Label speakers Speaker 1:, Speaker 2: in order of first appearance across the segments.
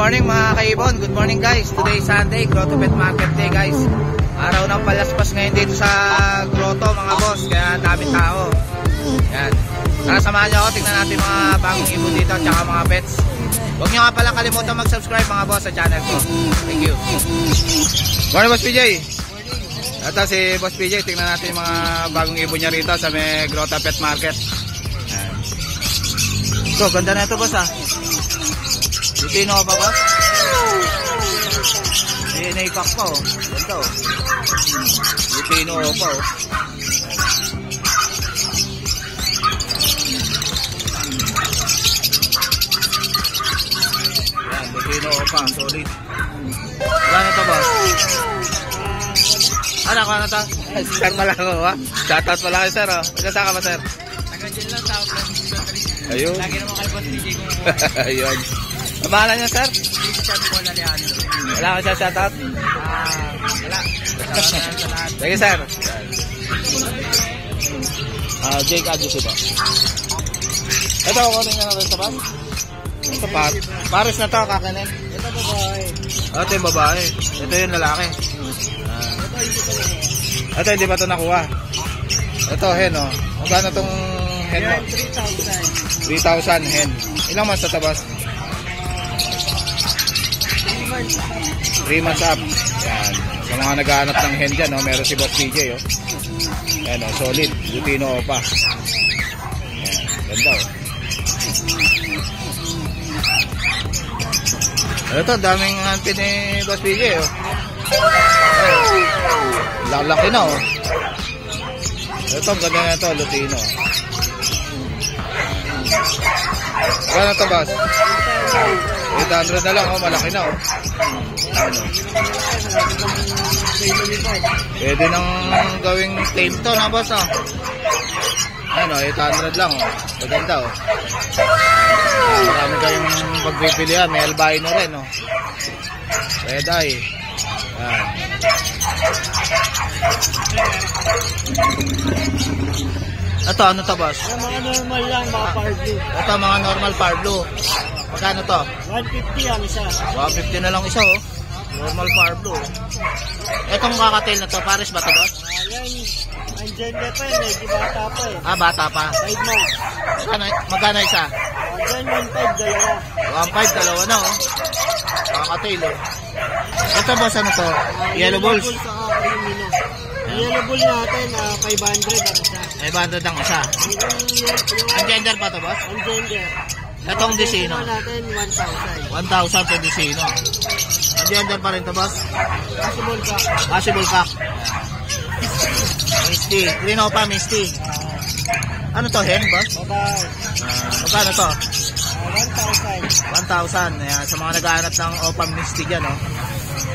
Speaker 1: morning mga kaibon, good morning guys. Today Sunday, Grotto Pet Market Day guys. Araw ng palaspas ngayon dito sa Grotto mga boss, kaya daming tao. Yan. Tara samahan nyo ako, tingnan natin mga bagong ibon dito at saka mga pets. Huwag nyo nga pala kalimutan mag-subscribe mga boss sa channel ko. Thank you. Morning Boss PJ. Ito si Boss PJ, tingnan natin mga bagong ibon niya rito sa may Grotto Pet Market. Yan. So, ganda na ito boss ha. Lutino pa ba? DNA pack pa oh. Ganda oh. Lutino pa oh. Yan, Lutino pa. Solid. Wala na ito boss? Ano ka na ito? Saan pala ko ha? Shoutout pala kayo sir oh. Nagkasa ka ba sir?
Speaker 2: Nagkadyan lang sa
Speaker 1: ayun.
Speaker 2: Lagi naman kayo Boss PJ kung
Speaker 1: ayun. Mabahala niya sir? Wala ka siya shoutout?
Speaker 2: Wala.
Speaker 1: Sige sir. Jake Adjusi ba? Ito ako rin na rin sa bas? Ito pares na to kakanin.
Speaker 2: Ito babae.
Speaker 1: Ito yung babae. Ito yung lalaki. Ito hindi ba ito nakuha? Ito hen o. Magkano itong hen mo? 3,000 hen. Ilang months sa tabas? 3 months up. Yan. Sa mga naghahanap ng hen dyan, no? Meron si Boss PJ. Oh. Yan, oh, solid. Lutino pa. Yan. Ganda. Oh. Ito, daming hantin ni Boss PJ. Oh. Lalaki na. Oh. Ito, ang ganda na ito. Lutino. Gano'n ito, boss? 800 na lang, oh, malaki na, oh. Pwede nang gawing tame to, na, boss, oh. Ano, 800 lang, oh. Maganda, oh. Marami kayong pagpipilihan, may albino rin, oh. Red eye. Yan. Ito, ano to, boss?
Speaker 2: Mga normal lang, mga Parblue.
Speaker 1: Ito, mga normal Parblue. Magkano to?
Speaker 2: 150 ang isa.
Speaker 1: 150 na lang isa, oh. Normal Parblue. Itong kakatail na to, pares ba to, boss?
Speaker 2: Yan, ang gender pa yun, medyo bata pa eh.
Speaker 1: Ah, bata pa.
Speaker 2: 5 months.
Speaker 1: Magkano isa?
Speaker 2: Yan, 1.5, dalawa.
Speaker 1: 1.5, dalawa na, oh. Kakatail, oh. Ito, boss, ano to? Yellow balls.
Speaker 2: Yellow bull natin, 500 ang isa.
Speaker 1: 500 ang isa. Ang gender pa to, boss?
Speaker 2: Ang gender.
Speaker 1: Itong disino.
Speaker 2: Natin, 1,000.
Speaker 1: 1,000 to disino. Ang gender pa rin to, boss?
Speaker 2: Possible ka.
Speaker 1: Possible cock. Misty. Green Opa, Misty. Ano to, hen, boss?
Speaker 2: Bye-bye.
Speaker 1: Magkano to?
Speaker 2: 1,000.
Speaker 1: 1,000. Ayan, sa mga naghahanap ng Opa Misty dyan, oh.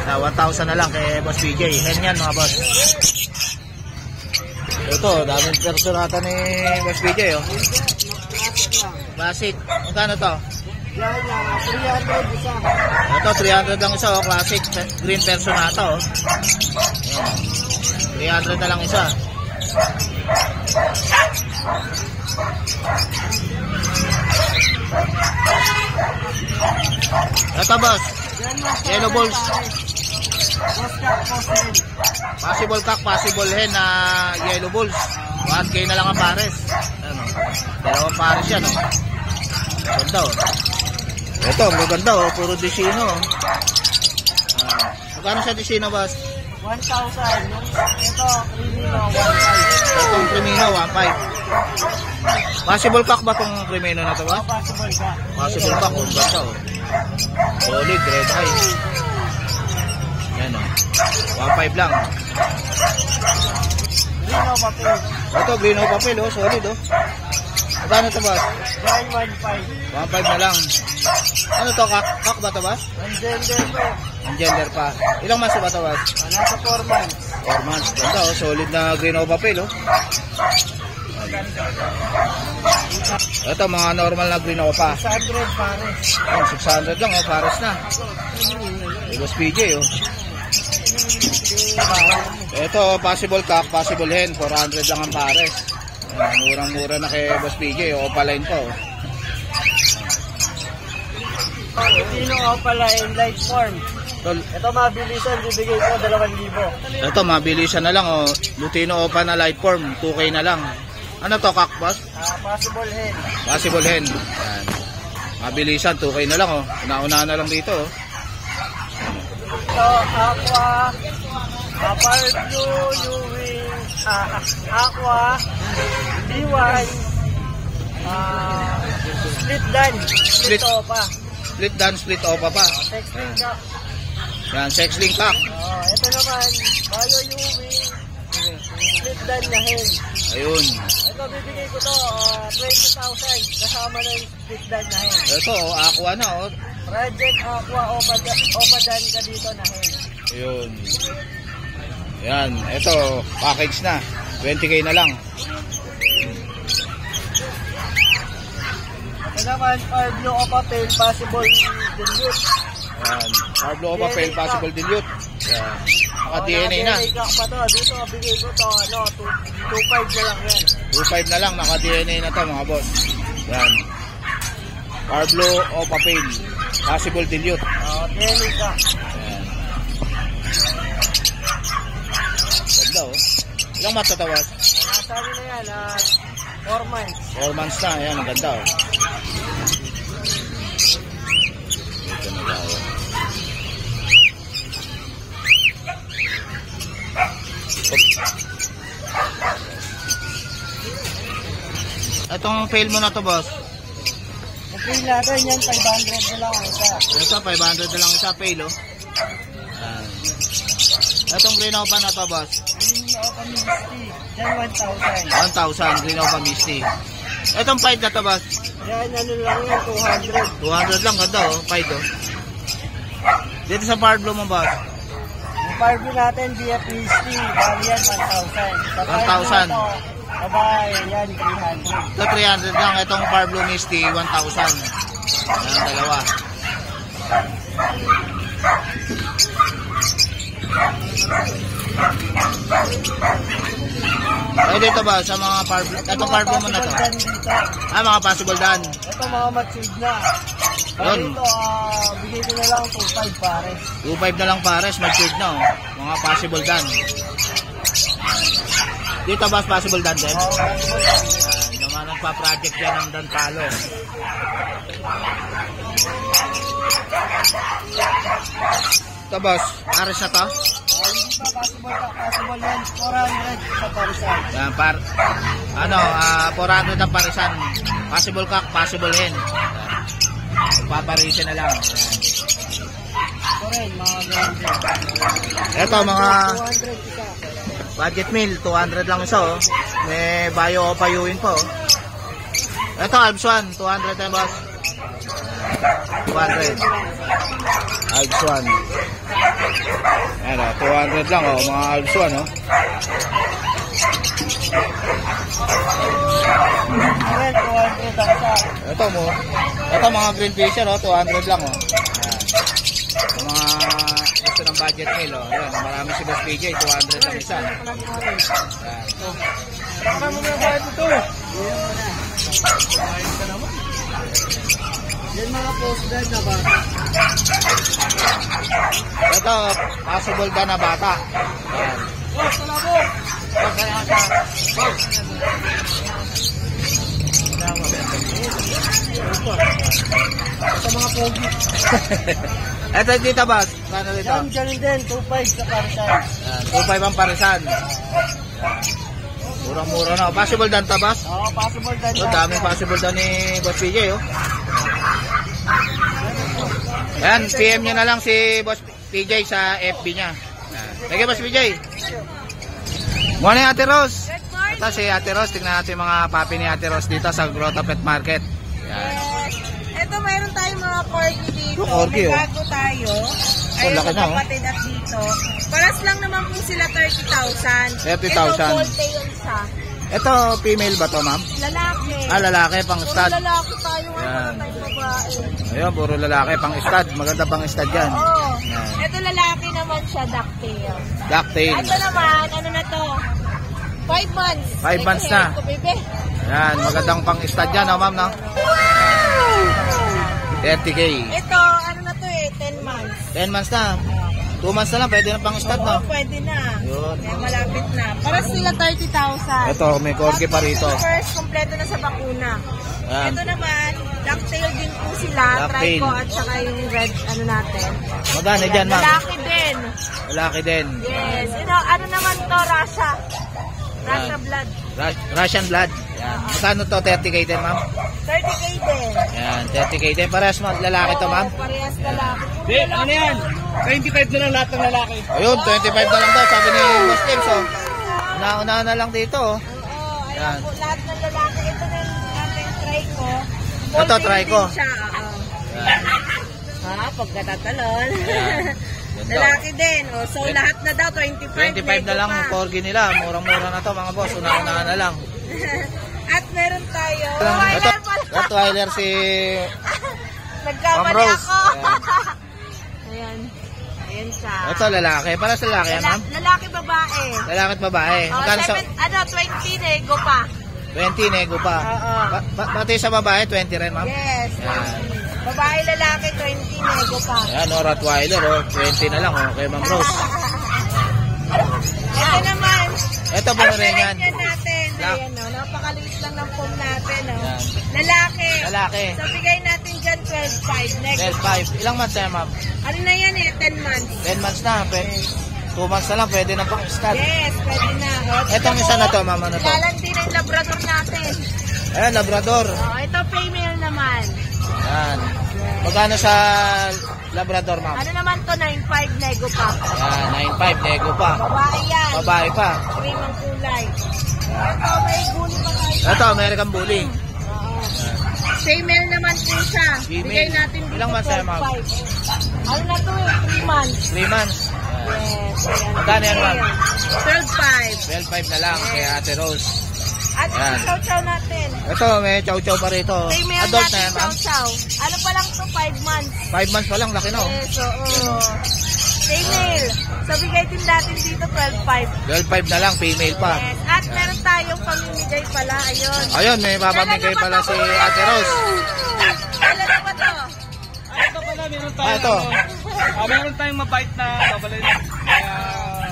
Speaker 1: 1,000 na lang kay Boss PJ. Hen yan, mga boss. Ito, daming personata ni Boss PJ, oh. Classic. Magkano to?
Speaker 2: Yan, 300 isa.
Speaker 1: Ito, 300 lang isa, oh. Classic green personata, oh. Ayan. 300 na lang isa. Ito, boss. Yellow balls. Possible cock, possible hen na yellow balls. 1K na lang ang pares. Ano? Dalawang pares yan, oh. Ganda, oh. Ito, maganda, oh. Puro disino, oh. Magkano sa disino, boss?
Speaker 2: 1,000. Ito, Crimino, 1,500.
Speaker 1: Itong Crimino, 1,500. Possible cock ba itong Crimino na ito, boss?
Speaker 2: Possible ka.
Speaker 1: Possible cock, oh. Ganda, oh. Solid, red eye. Yan, oh. 1,500 lang.
Speaker 2: Green o papel.
Speaker 1: Ito, green o papel, oh. Solid, oh. Magkano ito, boss?
Speaker 2: Yan, 1,500.
Speaker 1: 1,500 na lang. Ano to, cock ba ito, boss?
Speaker 2: Ang gender mo.
Speaker 1: Ang gender pa. Ilang months ba ito, boss?
Speaker 2: Nasa 4 months.
Speaker 1: 4 months. Ganda, oh. Solid na green o papel, oh. Ito, mga normal na green o pa.
Speaker 2: 600 pares.
Speaker 1: 600 lang, oh. Pares na. Boss PJ, oh. Ito, possible cock, possible hen. 400 lang ang pares. Murang-mura na kay Boss PJ, oh. Opaline pa, oh.
Speaker 2: Lutino o pala in light form.
Speaker 1: Tol,
Speaker 2: Ito mabilisan, bibigay ko 2,000.
Speaker 1: ito, mabilisan na lang, oh. Lutino Opa na light form, 2K na lang. Ano to, kakbas?
Speaker 2: Possible hen.
Speaker 1: Possible hen. Yan. Mabilisan, 2K na lang, oh. Una-una na lang dito, oh.
Speaker 2: Ito, aqua, Power Blue, Ewing, aqua, B1, split dan, split opa.
Speaker 1: Split dan, split Opa pa.
Speaker 2: Sex ring ka.
Speaker 1: Yan, sex link cock.
Speaker 2: Ito naman, Bio Ewing, split dan na hen.
Speaker 1: Ayun.
Speaker 2: Ito, bibigay ko to, 20,000, kasama na yung split dan na hen.
Speaker 1: Ito, oh, aqua na, oh.
Speaker 2: Project Aqua, opa dan ka dito na hen.
Speaker 1: Ayun. Yan, ito, package na. 20K na lang.
Speaker 2: Ito naman, Power Blue Opa Pale, possible dilute.
Speaker 1: Yan. Pablo Opa Fail Possible Dilute. Yan. Naka-DNA na.
Speaker 2: DNA pa to. Dito, bigay ko to, 2.5 na lang yan.
Speaker 1: 2.5 na lang, naka-DNA na to mga boss. Yan. Pablo Opa Fail Possible Dilute.
Speaker 2: DNA ka.
Speaker 1: Yan. Ganda, oh. Ilang months na to, boss?
Speaker 2: Nasabi na yan, 4 months.
Speaker 1: 4 months na. Ayan, ang ganda, oh. Ito na tayo. Itong fail mo na to, boss.
Speaker 2: Okay natin yan, 500 na lang ang isa.
Speaker 1: Ito, 500 na lang isa, fail, oh. Ayan. Itong green opa na to, boss.
Speaker 2: Green Opa Misty, yan 1,000.
Speaker 1: 1,000, green opa misty. Itong 5 na to, boss.
Speaker 2: Yan, ano lang yan, 200.
Speaker 1: 200 lang, ganda, oh. 5, oh. Dito sa Power Blue mo, boss.
Speaker 2: Yung Power Blue natin, BF Misty, bali yan, 1,000. Sa Power Blue
Speaker 1: 1,000.
Speaker 2: na to, babae, yan, 300.
Speaker 1: Ito, 300 lang. Itong Power Blue Misty, 1,000. Ayan, dalawa. Ay, dito ba, sa mga Power Blue, itong Power Blue mo na to. Mga possible dan.
Speaker 2: Ito mga matured na.
Speaker 1: Yun.
Speaker 2: Ito, bigay ko na lang 2.5 pare.
Speaker 1: 2.5 na lang pares, matured na, oh. Mga possible dan. Dito ba, possible dan din? Yung mga nagpa-project yan ng Dan Palo. Ito, boss, pares na to?
Speaker 2: Hindi pa possible yan, 400 sa parisan.
Speaker 1: Yan, 400 ang parisan. Possible cock, possible hen. Paparisin na lang. Yan.
Speaker 2: Ito rin, mga ganyan.
Speaker 1: Ito, mga
Speaker 2: 200 isa.
Speaker 1: budget meal, 200 lang isa, oh. May bio o payuin pa, oh. Ito, Alps 1, 200 na, boss. 200. Alps 1. Ayan, oh, 200 lang, oh. Mga Alps 1, oh.
Speaker 2: Ito rin, 200 ang isa.
Speaker 1: Ito mo. Ito mga green fisher, oh, 200 lang, oh. Ayan. Yung mga gusto ng budget meal, oh. Ayan, marami si Boss PJ, 200 lang isa. Ayan.
Speaker 2: Baka mo na ba ito? Yan mga post-grad na ba?
Speaker 1: Ito, possible ka na bata. Ayan.
Speaker 2: Oh, salabot! Sa mga pogi.
Speaker 1: Ito dito ba? Kano dito?
Speaker 2: Yan, ganun din, 2.5 sa parisan.
Speaker 1: Ayan, 2.5 ang parisan. Murang-mura na. Possible dan tabas?
Speaker 2: Oo, possible dan.
Speaker 1: So, daming possible dan ni Boss PJ, oh. Ayan, PM nyo na lang si Boss PJ sa FB niya. Thank you, Boss PJ. Morning, Ate Rose. Ito si Ate Rose. Tingnan natin yung mga papi ni Ate Rose dito sa Grotto Pet Market. Ayan.
Speaker 3: Ito, mayroon tayong mga corgi dito.
Speaker 1: Yung corgi,
Speaker 3: May
Speaker 1: oh.
Speaker 3: bago tayo.
Speaker 1: Oh,
Speaker 3: Ayun,
Speaker 1: laki na, oh.
Speaker 3: kapatid at dito. Paras lang naman po sila 30,000.
Speaker 1: 30,000.
Speaker 3: Ito, volte yung isa.
Speaker 1: Ito, female ba to, ma'am?
Speaker 3: Lalaki.
Speaker 1: Lalaki, pang
Speaker 3: Puro
Speaker 1: stud.
Speaker 3: lalaki tayo.
Speaker 1: Yan.
Speaker 3: Wala tayong babae.
Speaker 1: Ayun, puro lalaki, pang stud. Maganda pang stud yan.
Speaker 3: Oo.
Speaker 1: Yan.
Speaker 3: Ito lalaki naman siya, ducktail.
Speaker 1: Ducktail.
Speaker 3: Ito naman, ano na to? 5 months.
Speaker 1: 5 months na.
Speaker 3: Ito, bebe.
Speaker 1: Yan, magandang pang stud yan, oh, ma'am, no? 30K.
Speaker 3: Ito, ano na to eh, 10 months.
Speaker 1: 10 months na. 2 months na lang, pwede na pang start, no?
Speaker 3: Oo, pwede na.
Speaker 1: Yun.
Speaker 3: Kaya malapit na. Para sila 30,000.
Speaker 1: Ito, may corgi pa rito.
Speaker 3: First, kompleto na sa bakuna.
Speaker 1: Ayan.
Speaker 3: Ito naman, ducktail din po sila.
Speaker 1: Ducktail.
Speaker 3: Trico at saka yung red, ano natin.
Speaker 1: Magkano dyan, ma'am?
Speaker 3: Lalaki din.
Speaker 1: Lalaki din.
Speaker 3: Yes. Ano naman to, Russia. Russia
Speaker 1: Ayan.
Speaker 3: blood.
Speaker 1: Russian blood. Yan. Magkano to? 30K din, ma'am?
Speaker 3: 30K din.
Speaker 1: Yan, 30K din. Parehas lalaki to, ma'am?
Speaker 3: Oo, parehas lalaki.
Speaker 2: Di, ano yan? 25 na lang lahat ng lalaki.
Speaker 1: Ayun, 25 na lang daw, sabi ni Boss James, oh. Una na lang dito, oh.
Speaker 3: Oo,
Speaker 1: Yan.
Speaker 3: ayan po, lahat ng lalaki. Ito na yung ating Trico.
Speaker 1: Ito, Trico.
Speaker 3: Din siya, oo.
Speaker 1: Yan.
Speaker 3: Ha, pagkatatalon.
Speaker 1: Yan. Ganda.
Speaker 3: Lalaki din. Oh, so lahat na daw 25.
Speaker 1: 25 na lang ang corgi nila. Murang-mura na to, mga boss. Una na lang.
Speaker 3: At meron tayo.
Speaker 1: Ito,
Speaker 3: Rottweiler pala.
Speaker 1: Rottweiler si
Speaker 3: Nagkamali
Speaker 1: Ma'am Rose.
Speaker 3: ako. Ayan. Ayan siya.
Speaker 1: Ito, lalaki. Para sa lalaki, yan, ma'am?
Speaker 3: Lalaki babae.
Speaker 1: Lalaki at babae.
Speaker 3: Oh,
Speaker 1: Magkano sa
Speaker 3: 20 nego pa.
Speaker 1: 20, nego pa.
Speaker 3: Oo.
Speaker 1: Pati sa babae, 20 rin, ma'am?
Speaker 3: Yes.
Speaker 1: Yan.
Speaker 3: Babae lalaki 20 nego pa.
Speaker 1: Ayan, oh, Rottweiler, oh. 20 na lang, oh. Kay Ma'am Rose.
Speaker 3: Ito naman.
Speaker 1: Ito, Pomeranian.
Speaker 3: Pomeranian natin.
Speaker 1: Black.
Speaker 3: Ayan, no? Napakaliit lang ng foam natin. No?
Speaker 1: Yan.
Speaker 3: Lalaki.
Speaker 1: Lalaki.
Speaker 3: So, bigay natin dyan 12.5. Next.
Speaker 1: 12.5. Ilang months na, ma'am?
Speaker 3: Ano na yan eh? 10 months.
Speaker 1: 10 months na. 2 months na lang, pwede na pang start.
Speaker 3: Yes, pwede na.
Speaker 1: Etong isa na to, ma'am, ano to?
Speaker 3: Lalandi na yung Labrador natin.
Speaker 1: Ayan, Labrador.
Speaker 3: Oh, ito female naman.
Speaker 1: Ayan. Magkano sa Labrador, ma'am?
Speaker 3: Ano naman to? 9.5 nego pa.
Speaker 1: Ayan, 9.5, nego pa.
Speaker 3: Babae yan.
Speaker 1: Babae pa.
Speaker 3: Cream ang kulay. Ito, may guli pa tayo.
Speaker 1: Ito, American Bully.
Speaker 3: Oo. Female naman po siya.
Speaker 1: Female.
Speaker 3: Bigay natin dito
Speaker 1: Ilang months na, ma'am?
Speaker 3: 12.5. Ano na to eh? 3 months.
Speaker 1: 3 months.
Speaker 3: Yes. Ayan.
Speaker 1: Magkano yan, ma'am?
Speaker 3: 12.5.
Speaker 1: 12.5 na lang kay Ate Rose.
Speaker 3: At
Speaker 1: Ayan.
Speaker 3: yung chow-chow natin.
Speaker 1: Ito, may chow-chow pa rito.
Speaker 3: Female
Speaker 1: Adult na
Speaker 3: natin
Speaker 1: yan, ma'am?
Speaker 3: chow-chow. Ano pa lang to? 5 months.
Speaker 1: 5 months pa lang, laki na, oh.
Speaker 3: Yes, oo. Female. So, bigay din natin dito 12.5.
Speaker 1: 12.5 na lang, female pa.
Speaker 3: Yes. At meron tayong pamimigay pala. Ayun.
Speaker 1: Ayun, may papamigay pala si Ate Rose.
Speaker 3: Kailan na ba to?
Speaker 2: Ito pala, meron tayong,
Speaker 1: ito.
Speaker 2: meron tayong mabait na babalay.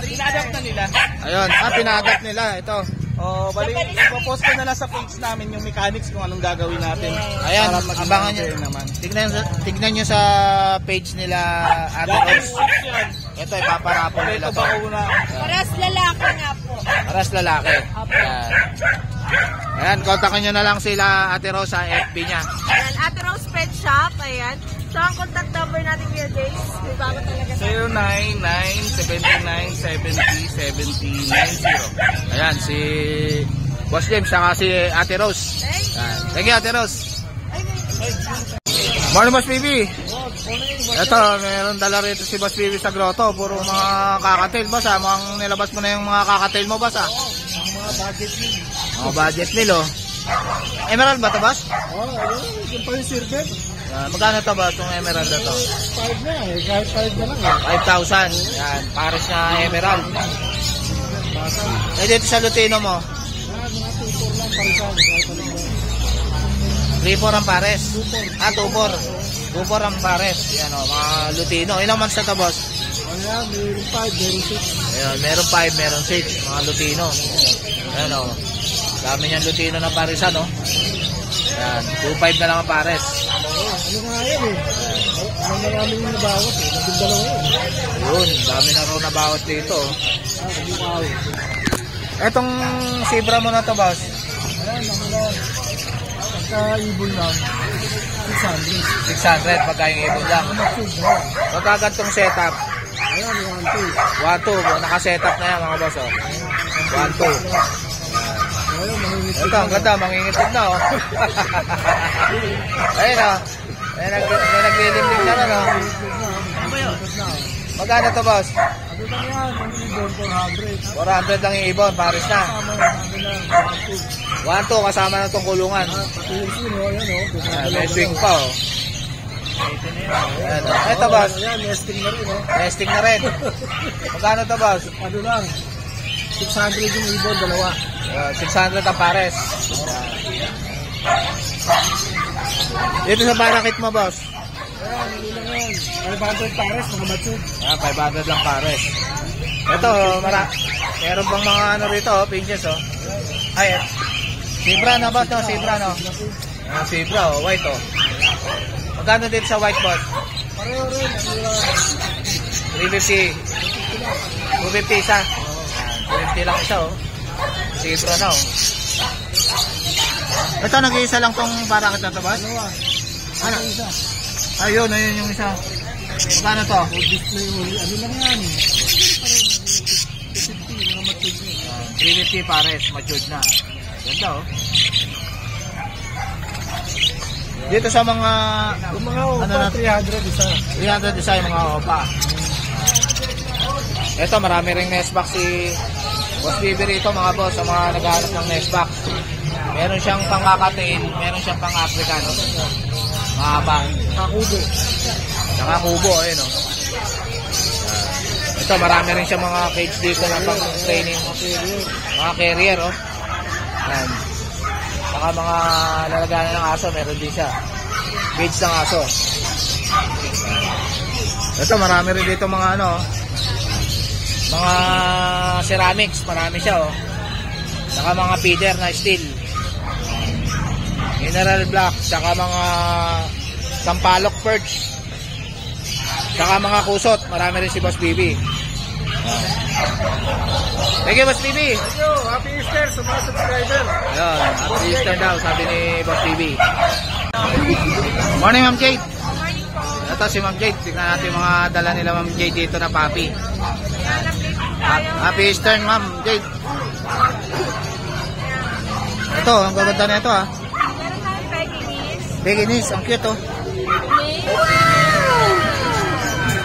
Speaker 2: Ina-adapt na nila.
Speaker 1: Ayun, pina-adapt nila. Ito.
Speaker 2: Oh, bali, ipopost ko na lang sa page namin yung mechanics kung anong gagawin natin.
Speaker 1: Ayan,
Speaker 2: Para maging
Speaker 1: abangan nyo.
Speaker 2: fair naman.
Speaker 1: Tignan nyo sa page nila, Ate Rose.
Speaker 2: Yan.
Speaker 1: Ito, ipaparapol nila
Speaker 2: Ito
Speaker 1: to.
Speaker 2: ba una?
Speaker 3: Paras lalaki nga po.
Speaker 1: Paras lalaki. Ayan. Ayan, kontakin nyo na lang sila, Ate Rose, sa FB niya.
Speaker 3: Ayan, Ate Rose Pet Shop. Ayan. So, ang contact number natin here, guys. May bago talaga sa
Speaker 2: 099-79-70-70-90.
Speaker 1: Ayan, si Boss James, saka si Ate Rose. Ayan. Thank you, Ate Rose. Morning, Boss Bibi. Ito, meron dala rito si Boss Bibi sa grotto. Puro mga kakatail, boss, ha? Mukhang nilabas mo na yung mga kakatail mo, boss, ha?
Speaker 2: Mga budget yun.
Speaker 1: Mga budget nilo. Emerald ba ito, boss?
Speaker 2: Oh, ayun. Yung pa yung silver.
Speaker 1: Magkano ito ba itong emerald na ito?
Speaker 2: 5 na eh. Kahit 5 na lang eh.
Speaker 1: 5,000. Yan, pares na emerald. Eh, dito sa Lutino mo,
Speaker 2: Mga 2-4 lang parisan.
Speaker 1: 3-4 ang pares. 2-4. 2-4 ang pares. Yan o, mga Lutino. Ilang months na ito, boss?
Speaker 2: Ayan, meron 5, meron 6.
Speaker 1: Ayan, meron 5, meron 6. Mga Lutino. Ayan o. Dami niyan Lutino ng parisan, no? Yan, 2.5 na lang ang pares.
Speaker 2: Ano nga yan eh? Ano na namin yung nabawat eh? Nagdala ko yun.
Speaker 1: Yun, dami na raw nabawat dito.
Speaker 2: Kabukaw.
Speaker 1: Etong Zebra mo na to, boss?
Speaker 2: Ayan, ako lang. Pagka-ibon lang. 600.
Speaker 1: 600 pagka yung ibon lang.
Speaker 2: Maksud na.
Speaker 1: Pagka gantong setup,
Speaker 2: Ayan,
Speaker 1: 1-2.
Speaker 2: 1-2.
Speaker 1: Naka-setup na yan, mga boss, oh. 1-2.
Speaker 2: Ayun, mahingit.
Speaker 1: Ito, ang ganda, mangingitid na, oh. Ayun, oh. May naglilimlim na, no?
Speaker 2: Ano ba yun?
Speaker 1: Magkano to, boss?
Speaker 2: Ano lang yan? Ang ibon, 400.
Speaker 1: 400 lang yung ibon, pares na.
Speaker 2: Tama na, sabi na.
Speaker 1: 1-2, kasama na itong kulungan.
Speaker 2: Pati yung sino, ayan o.
Speaker 1: Ayan, may swing pa, oh. Ayan, oh. Ito, boss.
Speaker 2: Ayan, nesting na rin o.
Speaker 1: Nesting na rin. Magkano to, boss?
Speaker 2: Ano lang? 600 yung ibon, dalawa.
Speaker 1: 600 ang pares. Dito sa parakit mo, boss.
Speaker 2: Ayan, hindi lang yan. 500 pares, mga matud.
Speaker 1: 500 lang pares. Ito, meron pang mga ano rito, pinches, oh. Ay, zebra na ba ito? Zebra, no? Zebra, oh, white, oh. Magkano din sa white bot?
Speaker 2: Pareho rin.
Speaker 1: 350. 250 isa. 250 lang isa, oh. Zebra na, oh. Ito, nag-iisa lang tong parakit na ito, boss? Ano? Ayun, ayun yung isa. Magkano to?
Speaker 2: Display only. Ano lang yan? 250, mga matud niya.
Speaker 1: 350 pares, matured na. Ganda, oh. Dito sa mga...
Speaker 2: Yung mga opa,
Speaker 1: ano na,
Speaker 2: 300 isa.
Speaker 1: 300 isa yung mga opa. Ito, marami ring nestbox si Boss Bibi rito, mga boss, sa mga naghahanap ng nestbox. Meron siyang pang-kakatail, meron siyang pang-African. Mahaba.
Speaker 2: Kakubo.
Speaker 1: Saka kubo, ayun, oh. Ito, marami rin siyang mga cage dito na pang-training. Mga carrier, oh. Yan. Saka mga lalaganan ng aso, meron din siya. Cage ng aso. Ito, marami rin dito mga ano, mga ceramics, marami siya, oh. Saka mga feeder na steel. Mineral block, saka mga sampalok perch. Saka mga kusot, marami rin si Boss Bibi. Thank you, Boss Bibi.
Speaker 2: Thank you. Happy Easter sa mga subscriber.
Speaker 1: Ayun, happy Easter daw, sabi ni Boss Bibi. Morning, Ma'am Jade.
Speaker 3: Morning po.
Speaker 1: Ito si Ma'am Jade. Tignan natin yung mga dala nila, Ma'am Jade, dito na papi.
Speaker 3: Yan, update tayo.
Speaker 1: Happy Easter, Ma'am Jade. Ito, ang gaganda na ito, ha.
Speaker 3: Meron tayong Pekinese.
Speaker 1: Beginis, ang cute, oh.
Speaker 3: Male.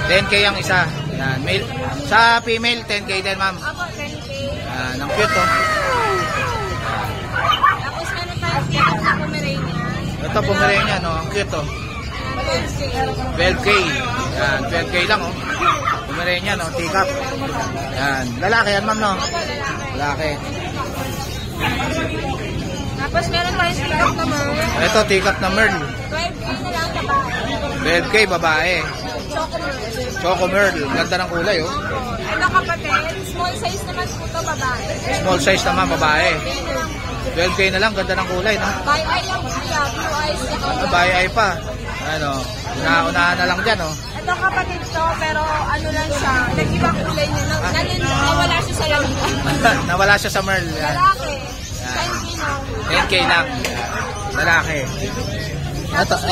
Speaker 1: 10K ang isa. Yan, male. Sa female, 10K din, ma'am.
Speaker 3: Ako, 10K.
Speaker 1: Yan, ang cute, oh.
Speaker 3: Tapos meron tayong Fiat na Pomeranian.
Speaker 1: Ito, Pomeranian, no? Ang cute, oh. 12K. Yan, 12K lang, oh. Pomeranian, no? Teacup. Yan. Lalaki yan, ma'am, no?
Speaker 3: Ako, lalaki.
Speaker 1: Lalaki.
Speaker 3: Tapos meron tayong Teacup na Merl.
Speaker 1: Ito, teacup na Merl.
Speaker 3: 12K na lang sa bahay.
Speaker 1: 12K, babae.
Speaker 3: Choco Merl.
Speaker 1: Choco Merl. Ganda ng kulay, oh.
Speaker 3: Ito kapatid, small size naman po ito babae.
Speaker 1: Small size naman, babae. 12K na lang, ganda ng kulay, no?
Speaker 3: By eye lang po siya, blue eyes.
Speaker 1: Babae ay pa. Ano, unahan na lang dyan, oh.
Speaker 3: Ito kapatid to, pero ano lang siya, nag-ibang kulay niya. Nawala siya sa lamig.
Speaker 1: Nawala siya sa Merl. Yan.
Speaker 3: Lalaki,
Speaker 1: Yan.
Speaker 3: 10K na.
Speaker 1: 10K lang. Lalaki.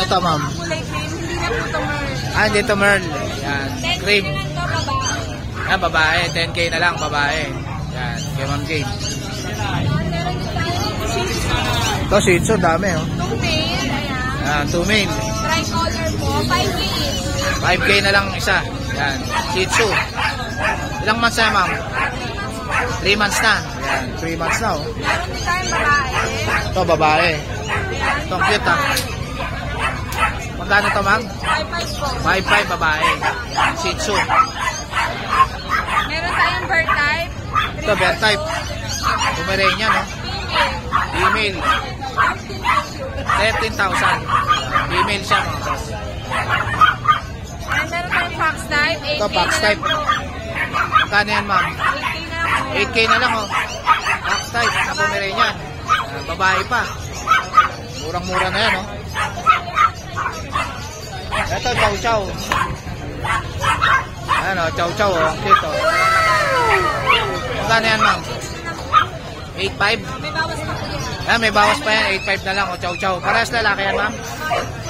Speaker 1: Ito, ma'am.
Speaker 3: Kulay cream, hindi na po ito Merl.
Speaker 1: Ah, dito Merl. Yan.
Speaker 3: 10K
Speaker 1: Cream.
Speaker 3: na lang to babae.
Speaker 1: Yan, babae. 10K na lang, babae. Yan. Kay Ma'am Jade.
Speaker 3: Meron din tayo Shih Tzu.
Speaker 1: Ito, Shih Tzu, dami, oh.
Speaker 3: 2 male, ayan.
Speaker 1: Yan, 2 male.
Speaker 3: Tricolor po, 5K.
Speaker 1: 5K na lang isa. Yan. Shih Tzu. Ilang months na, ma'am? 3 months na. Yan. 3 months na, oh.
Speaker 3: Meron din tayong babae.
Speaker 1: Ito, babae.
Speaker 3: Ayan.
Speaker 1: Ito, ang cute, ah. Magkano to, ma'am?
Speaker 3: 5'5 po.
Speaker 1: 5'5", babae. Yan, Shih Tzu.
Speaker 3: Meron tayong bird type.
Speaker 1: Ito, bear type. Pomeranian, no? Female. 13,000. Female siya, mga boss.
Speaker 3: And meron tayong fox type. 8K
Speaker 1: Ito, fox
Speaker 3: na
Speaker 1: type.
Speaker 3: lang po.
Speaker 1: Magkano yan, ma'am?
Speaker 3: 8K na lang po.
Speaker 1: 8K na lang, oh. Fox type na Pomeranian. Babae pa. Murang-mura na yan, oh. Ito, chow chow. Ayan, oh, chow chow, oh. Ang cute, oh. Magkano yan, ma'am? 8.5?
Speaker 3: May bawas pa po yan.
Speaker 1: Ayan, may bawas pa yan. 8.5 na lang, oh. Chow chow. Parehas lalaki yan, ma'am?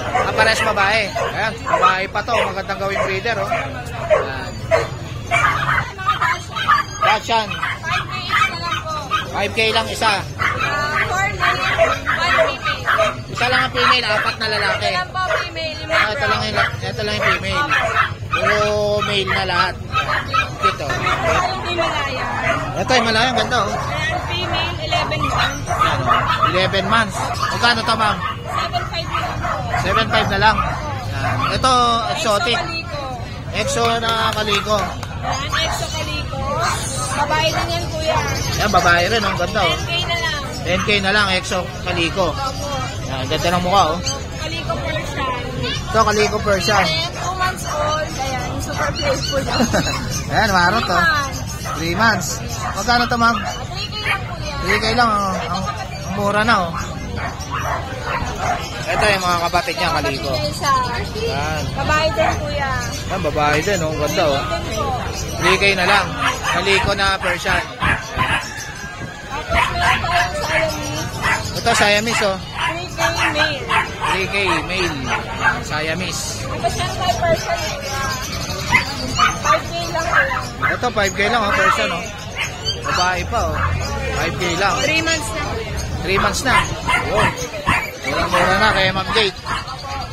Speaker 1: Ah, parehas babae. Ayan, babae pa to. Magandang gawing breeder, oh. Ayan.
Speaker 3: Mga
Speaker 1: Dachshund.
Speaker 3: Dachshund. 5K each na lang po.
Speaker 1: 5K lang isa.
Speaker 3: 4 male, 1 female.
Speaker 1: Isa lang ang female, 4 na lalaki.
Speaker 3: Ito lang po female.
Speaker 1: Ah, ito lang yung female. Puro male na lahat. Cute, oh.
Speaker 3: Yung Himalaya.
Speaker 1: Ito, Himalaya, ang ganda, oh.
Speaker 3: Ayan, female, 11 months.
Speaker 1: Ayan, oh. 11 months. Magkano to, ma'am?
Speaker 3: 7.5 na lang po.
Speaker 1: 7.5 na lang. Ayan. Ito, exotic.
Speaker 3: Exo Calico.
Speaker 1: Exo na kaliko.
Speaker 3: Ayan, Exo Calico. Babae din yan, kuya.
Speaker 1: Ayan, babae rin, oh. Ang ganda, oh.
Speaker 3: 10K na lang.
Speaker 1: 10K na lang, exo kaliko.
Speaker 3: Opo.
Speaker 1: Ayan, ganda ng mukha, oh.
Speaker 3: Calico Persian.
Speaker 1: Ito, Calico Persian.
Speaker 3: Ayan, 2 months old. Ayan, super playful.
Speaker 1: Ayan, marot
Speaker 3: 3
Speaker 1: to.
Speaker 3: months.
Speaker 1: 3 months. Magkano to, ma'am?
Speaker 3: 3K lang po yan.
Speaker 1: 3K lang, oh. Ang mura na, oh. Ito yung mga kapatid niya, Calico.
Speaker 3: Kapatid niya isa.
Speaker 1: Ayan.
Speaker 3: Babae din kuya.
Speaker 1: Ayan, babae din, oh. Ang ganda, oh.
Speaker 3: 3K din po.
Speaker 1: 3K na lang. Calico na Persian.
Speaker 3: Tapos meron tayong Siamese.
Speaker 1: Ito, Siamese, oh.
Speaker 3: 3K male.
Speaker 1: 3K, male. Siamese.
Speaker 3: Tapos meron tayo Persian. 5K lang kuya.
Speaker 1: Ito, 5K lang, oh. Persian, oh. Babae pa, oh. 5K lang.
Speaker 3: 3 months na kuya.
Speaker 1: 3 months na. Ayun. Mura na kay Ma'am Jade.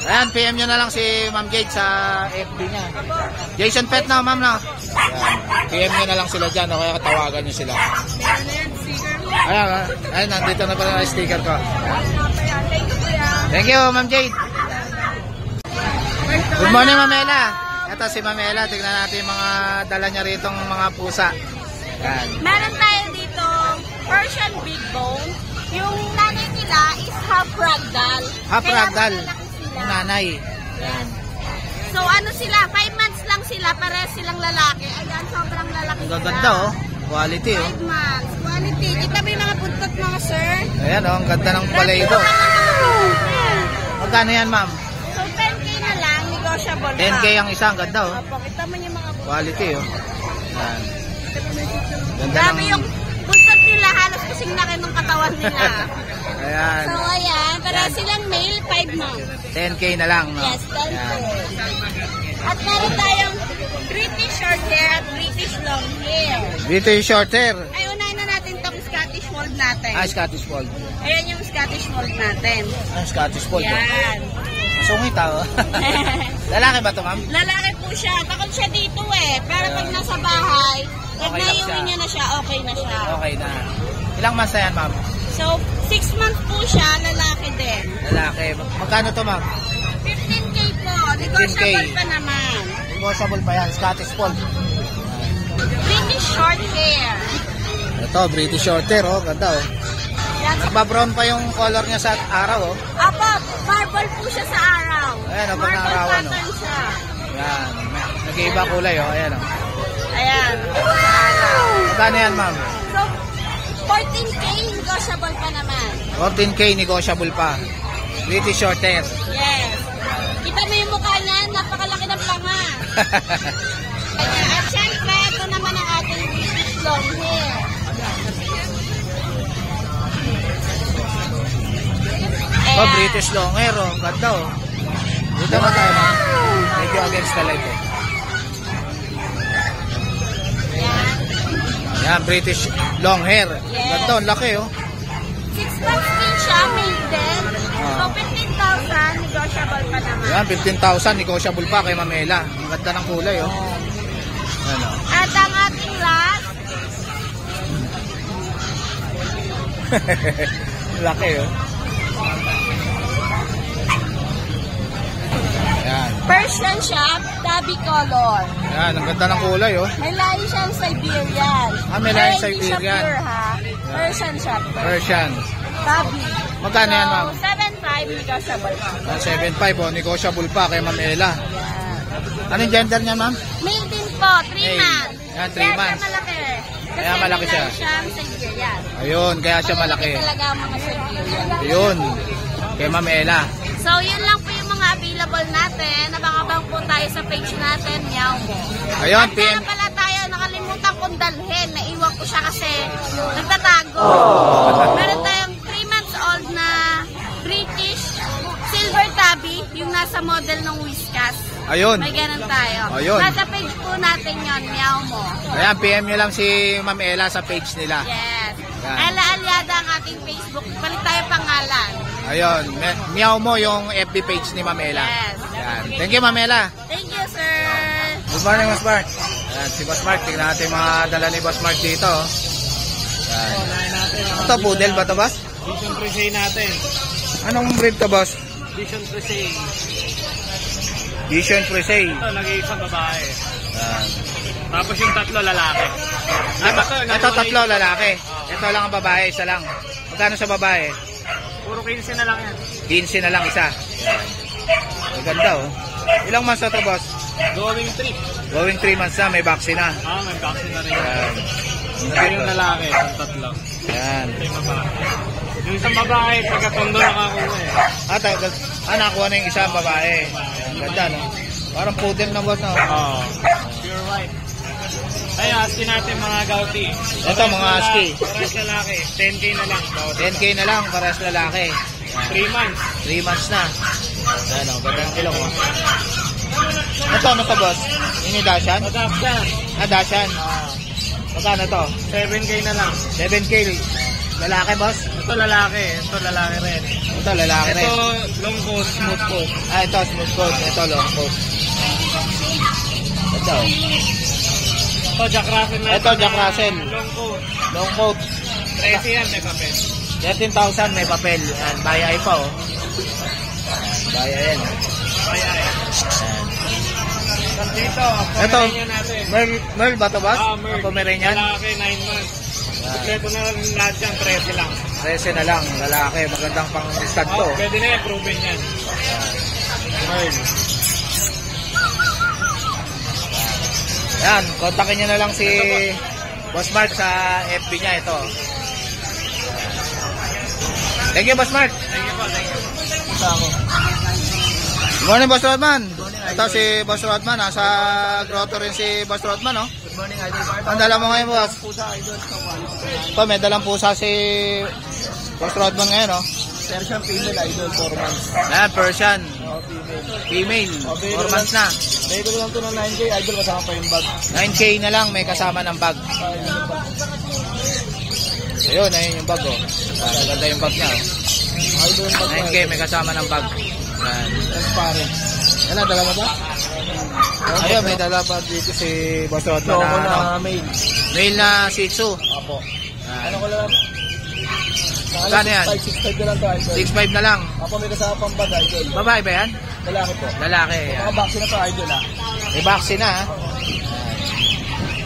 Speaker 1: Ayan, PM nyo na lang si Ma'am Jade sa FB niya. Jason Pet na, ma'am na. Ayan. PM nyo na lang sila dyan, o kaya katawagan nyo sila.
Speaker 3: Meron na yan, sticker.
Speaker 1: Ayan, ayan, nandito na pala yung sticker ko.
Speaker 3: Thank you kuya.
Speaker 1: Thank you, Ma'am Jade. Good morning, Ma'am Ella. Ito si Ma'am Ella. Tignan natin yung mga dala niya rito, mga pusa. Ayan.
Speaker 3: Meron tayo dito Persian Big Bone. Yung nanay nila is half ragdoll.
Speaker 1: Half
Speaker 3: Kaya
Speaker 1: ragdoll.
Speaker 3: malalaki sila.
Speaker 1: Yung nanay.
Speaker 3: Yan. So ano sila, 5 months lang sila, pares silang lalaki. Ayan, sobrang lalaki sila.
Speaker 1: Gaganda, oh. Quality, oh.
Speaker 3: 5 months. Quality. Kita mo yung mga puntot mga sir?
Speaker 1: Ayan, oh. Ang ganda ng balayido. Magkano yan, ma'am?
Speaker 3: So 10K na lang, negotiable pa.
Speaker 1: 10K ang isa. Ang ganda, oh.
Speaker 3: Opo, kita mo yung mga buntot.
Speaker 1: Quality, oh. Ayan. Ganda
Speaker 3: Grabe
Speaker 1: ng...
Speaker 3: yung buntot nila, halos kasing laki ng katawan nila.
Speaker 1: Ayan.
Speaker 3: So ayan, para silang male, 5 months.
Speaker 1: 10K na lang, no?
Speaker 3: Yes, 10K.
Speaker 1: Ayan.
Speaker 3: At meron tayong British short hair at British long hair.
Speaker 1: Dito yung short hair.
Speaker 3: Ay, unahin na natin itong Scottish Fold natin.
Speaker 1: Ah, Scottish Fold.
Speaker 3: Ayan yung Scottish Fold natin.
Speaker 1: Ah, Scottish Fold. Oh.
Speaker 3: Yan.
Speaker 1: Sungit, ah. Lalaki ba to, ma'am?
Speaker 3: Lalaki po siya. Takot siya dito eh. Pero pag nasa bahay, pag
Speaker 1: Okay lang
Speaker 3: naiuwi
Speaker 1: siya.
Speaker 3: niya na siya, okay na siya.
Speaker 1: Okay na. Ilang months na yan, ma'am?
Speaker 3: So, 6 months po siya, lalaki din.
Speaker 1: Lalaki. Magkano to, ma'am?
Speaker 3: 15K po. Negotiable pa naman.
Speaker 1: Negotiable pa yan. Scottish Fold.
Speaker 3: British short hair.
Speaker 1: Ito, British short hair, oh. Ganda, oh.
Speaker 3: Yan.
Speaker 1: Nagbabrown pa yung color niya sa araw, oh.
Speaker 3: Apo, marble po siya sa araw.
Speaker 1: Ayan, pag
Speaker 3: Marble
Speaker 1: naarawan,
Speaker 3: pattern siya.
Speaker 1: Yan. Nag-iiba kulay, oh. Ayan, oh.
Speaker 3: Ayan, sa araw.
Speaker 1: Magkano yan, ma'am?
Speaker 3: So, 14K, negotiable pa naman.
Speaker 1: 14K, negotiable pa. British short hair.
Speaker 3: Yes. Kita mo yung mukha niya, napakalaki ng planga. At syempre, ito naman ang ating British long hair.
Speaker 1: Oh, British long hair, oh. Ganda, oh. Dito na tayo, ma'am. Medyo against the light, eh.
Speaker 3: Ayan.
Speaker 1: Yan, British long hair.
Speaker 3: Yes.
Speaker 1: Ganda, ang laki, oh.
Speaker 3: 6 months din siya, maiden. So, 15,000, negotiable pa naman.
Speaker 1: Yan, 15,000, negotiable pa kay Mamela. Ang ganda ng kulay, oh. Yan, oh.
Speaker 3: At ang ating last,
Speaker 1: Laki, oh. Yan.
Speaker 3: Persian shop, tabby color.
Speaker 1: Yan, ang ganda ng kulay, oh.
Speaker 3: May lahi siyang Siberian.
Speaker 1: Ah, may lahing
Speaker 3: Pero hindi siya
Speaker 1: Siberian.
Speaker 3: pure, ha? Persian shop.
Speaker 1: Persian.
Speaker 3: Tabby.
Speaker 1: Magkano yan, ma'am?
Speaker 3: 7.5 negotiable.
Speaker 1: 7.5, oh. Negotiable pa kay Mamela.
Speaker 3: Yan.
Speaker 1: Anong gender niya, ma'am?
Speaker 3: Male din po, 3
Speaker 1: Male.
Speaker 3: months.
Speaker 1: Yan, 3
Speaker 3: Kaya
Speaker 1: months.
Speaker 3: siya malaki. Kasi
Speaker 1: Kaya malaki siya.
Speaker 3: may lahi siyang Siberian.
Speaker 1: Ayun, kaya siya malaki.
Speaker 3: Malaki talaga ang mga Siberian.
Speaker 1: Ayun, kay Mamela.
Speaker 3: So, yun lang po yung mga available natin. Abang-abang po tayo sa page natin, Meow Mo.
Speaker 1: Ayun,
Speaker 3: At
Speaker 1: PM.
Speaker 3: meron pala tayo, nakalimutan kong dalhin. Naiwan ko siya kasi nagtatago. Meron tayong 3 months old na British Silver Tabby, yung nasa model ng Whiskas.
Speaker 1: Ayun.
Speaker 3: May ganun tayo.
Speaker 1: Ayun.
Speaker 3: Nasa page po natin yon, Meow Mo.
Speaker 1: Ayan, PM nyo lang si Ma'am Ella sa page nila.
Speaker 3: Yes.
Speaker 1: Yan.
Speaker 3: Ella Aliada ang ating Facebook. Palit tayo pangalan.
Speaker 1: Ayun, Meow Mo yung FB page ni Ma'am Ella.
Speaker 3: Yes.
Speaker 1: Ayan. Thank you, Ma'am Ella.
Speaker 3: Thank you, sir.
Speaker 1: Good morning, Boss Mark. Ayan, si Boss Mark. Tignan natin yung mga dala ni Boss Mark dito. oh. Ayan.
Speaker 2: Unahin natin.
Speaker 1: Ito, poodle ba ito, Boss?
Speaker 2: Vision Crusade natin.
Speaker 1: Anong breed to, Boss?
Speaker 2: Vision Crusade.
Speaker 1: Vision Crusade.
Speaker 2: Ito, nag-iisang babae.
Speaker 1: Ayan.
Speaker 2: Tapos yung tatlo lalaki.
Speaker 1: Ito, tatlo lalaki. Ito lang ang babae, isa lang. Magkano sa babae?
Speaker 2: Puro 15 na lang yan.
Speaker 1: 15 na lang isa. Maganda oh. Ilang months na to, boss?
Speaker 2: Going 3.
Speaker 1: Going 3 months na, may vaccine na.
Speaker 2: May vaccine na rin.
Speaker 1: Yan.
Speaker 2: Ito yung lalaki, ang tatlo.
Speaker 1: Yan.
Speaker 2: Ito yung babae. Yung isang babae, taga-tondo nakakuha
Speaker 1: Nakuha na yung isang babae. Yan, ganda, no? Parang poodle na, boss, no?
Speaker 2: Pure white. Ay, husky natin mga gauti.
Speaker 1: Ito, mga husky.
Speaker 2: Parehas lalaki, 10K na lang.
Speaker 1: 10K na lang, parehas lalaki.
Speaker 2: 3 months.
Speaker 1: 3 months na. Yan, oh, ganda ng ilong, oh. Ito, ano to, boss? Ini Dashan?
Speaker 2: Adoption.
Speaker 1: Dashan. Magkano to?
Speaker 2: 7K na lang.
Speaker 1: 7K. Lalaki, boss?
Speaker 2: Ito lalaki. Ito lalaki rin.
Speaker 1: Ito, lalaki rin.
Speaker 2: Ito long coat, smooth coat.
Speaker 1: Ito, smooth coat. Ito, long coat. Ito.
Speaker 2: Ito, Jack Russell na.
Speaker 1: Ito, Jack Russell.
Speaker 2: Long coat.
Speaker 1: Long coat.
Speaker 2: 13 yan, may papel.
Speaker 1: 13,000, may papel. Yan, bayay pa, oh. Bayay yan.
Speaker 2: Ayan.
Speaker 1: Yan.
Speaker 2: Dito,
Speaker 1: Ito,
Speaker 2: Pomeranian natin.
Speaker 1: Merl ba ito, boss?
Speaker 2: Merl.
Speaker 1: Pomeranian?
Speaker 2: Lalaki, 9 months. Kompleto na lang lahat yan, 13 lang.
Speaker 1: 13 na lang, lalaki. Magandang pang-stud to.
Speaker 2: Pwede na yan, proven yan.
Speaker 1: Merl. Yan, kontakin nyo na lang si Boss Mark sa FB niya, ito. Thank you, Boss Mark.
Speaker 2: Thank you po, thank you.
Speaker 1: Good morning, Boss Rodman. Ito si Boss Rodman, nasa grotto rin si Boss Rodman, no?
Speaker 2: Good morning, Idol.
Speaker 1: Ang dala mo ngayon, Boss?
Speaker 2: Pusa, Idol.
Speaker 1: Ito, may dalang pusa si Boss Rodman ngayon, no?
Speaker 2: Persian female, Idol, 4 months.
Speaker 1: Ayan, Persian.
Speaker 2: Female.
Speaker 1: Female. 4 months na.
Speaker 2: Bigay ko lang ito ng 9K, Idol, kasama pa yung bag.
Speaker 1: 9K na lang, may kasama ng bag. Ayun, ayun yung bag, oh. Ganda yung bag niya, oh.
Speaker 2: Idol,
Speaker 1: 9K, may kasama ng bag. Ayan.
Speaker 2: transparent. Yan, dala mo ba?
Speaker 1: Ayun, may dala pa dito si Boss Rodman
Speaker 2: Ito ako
Speaker 1: na,
Speaker 2: na
Speaker 1: ano,
Speaker 2: mail.
Speaker 1: male na Shih Tzu.
Speaker 2: Apo.
Speaker 1: Ayan.
Speaker 2: Ano ko lang?
Speaker 1: Magkano yan?
Speaker 2: 565 na lang to, Idol.
Speaker 1: 6'5 na lang.
Speaker 2: Apo, may kasama pang bag, Idol.
Speaker 1: Babae ba yan?
Speaker 2: Lalaki po.
Speaker 1: Lalaki.
Speaker 2: Mga vaccine na to, Idol, ha?
Speaker 1: May vaccine na, ha?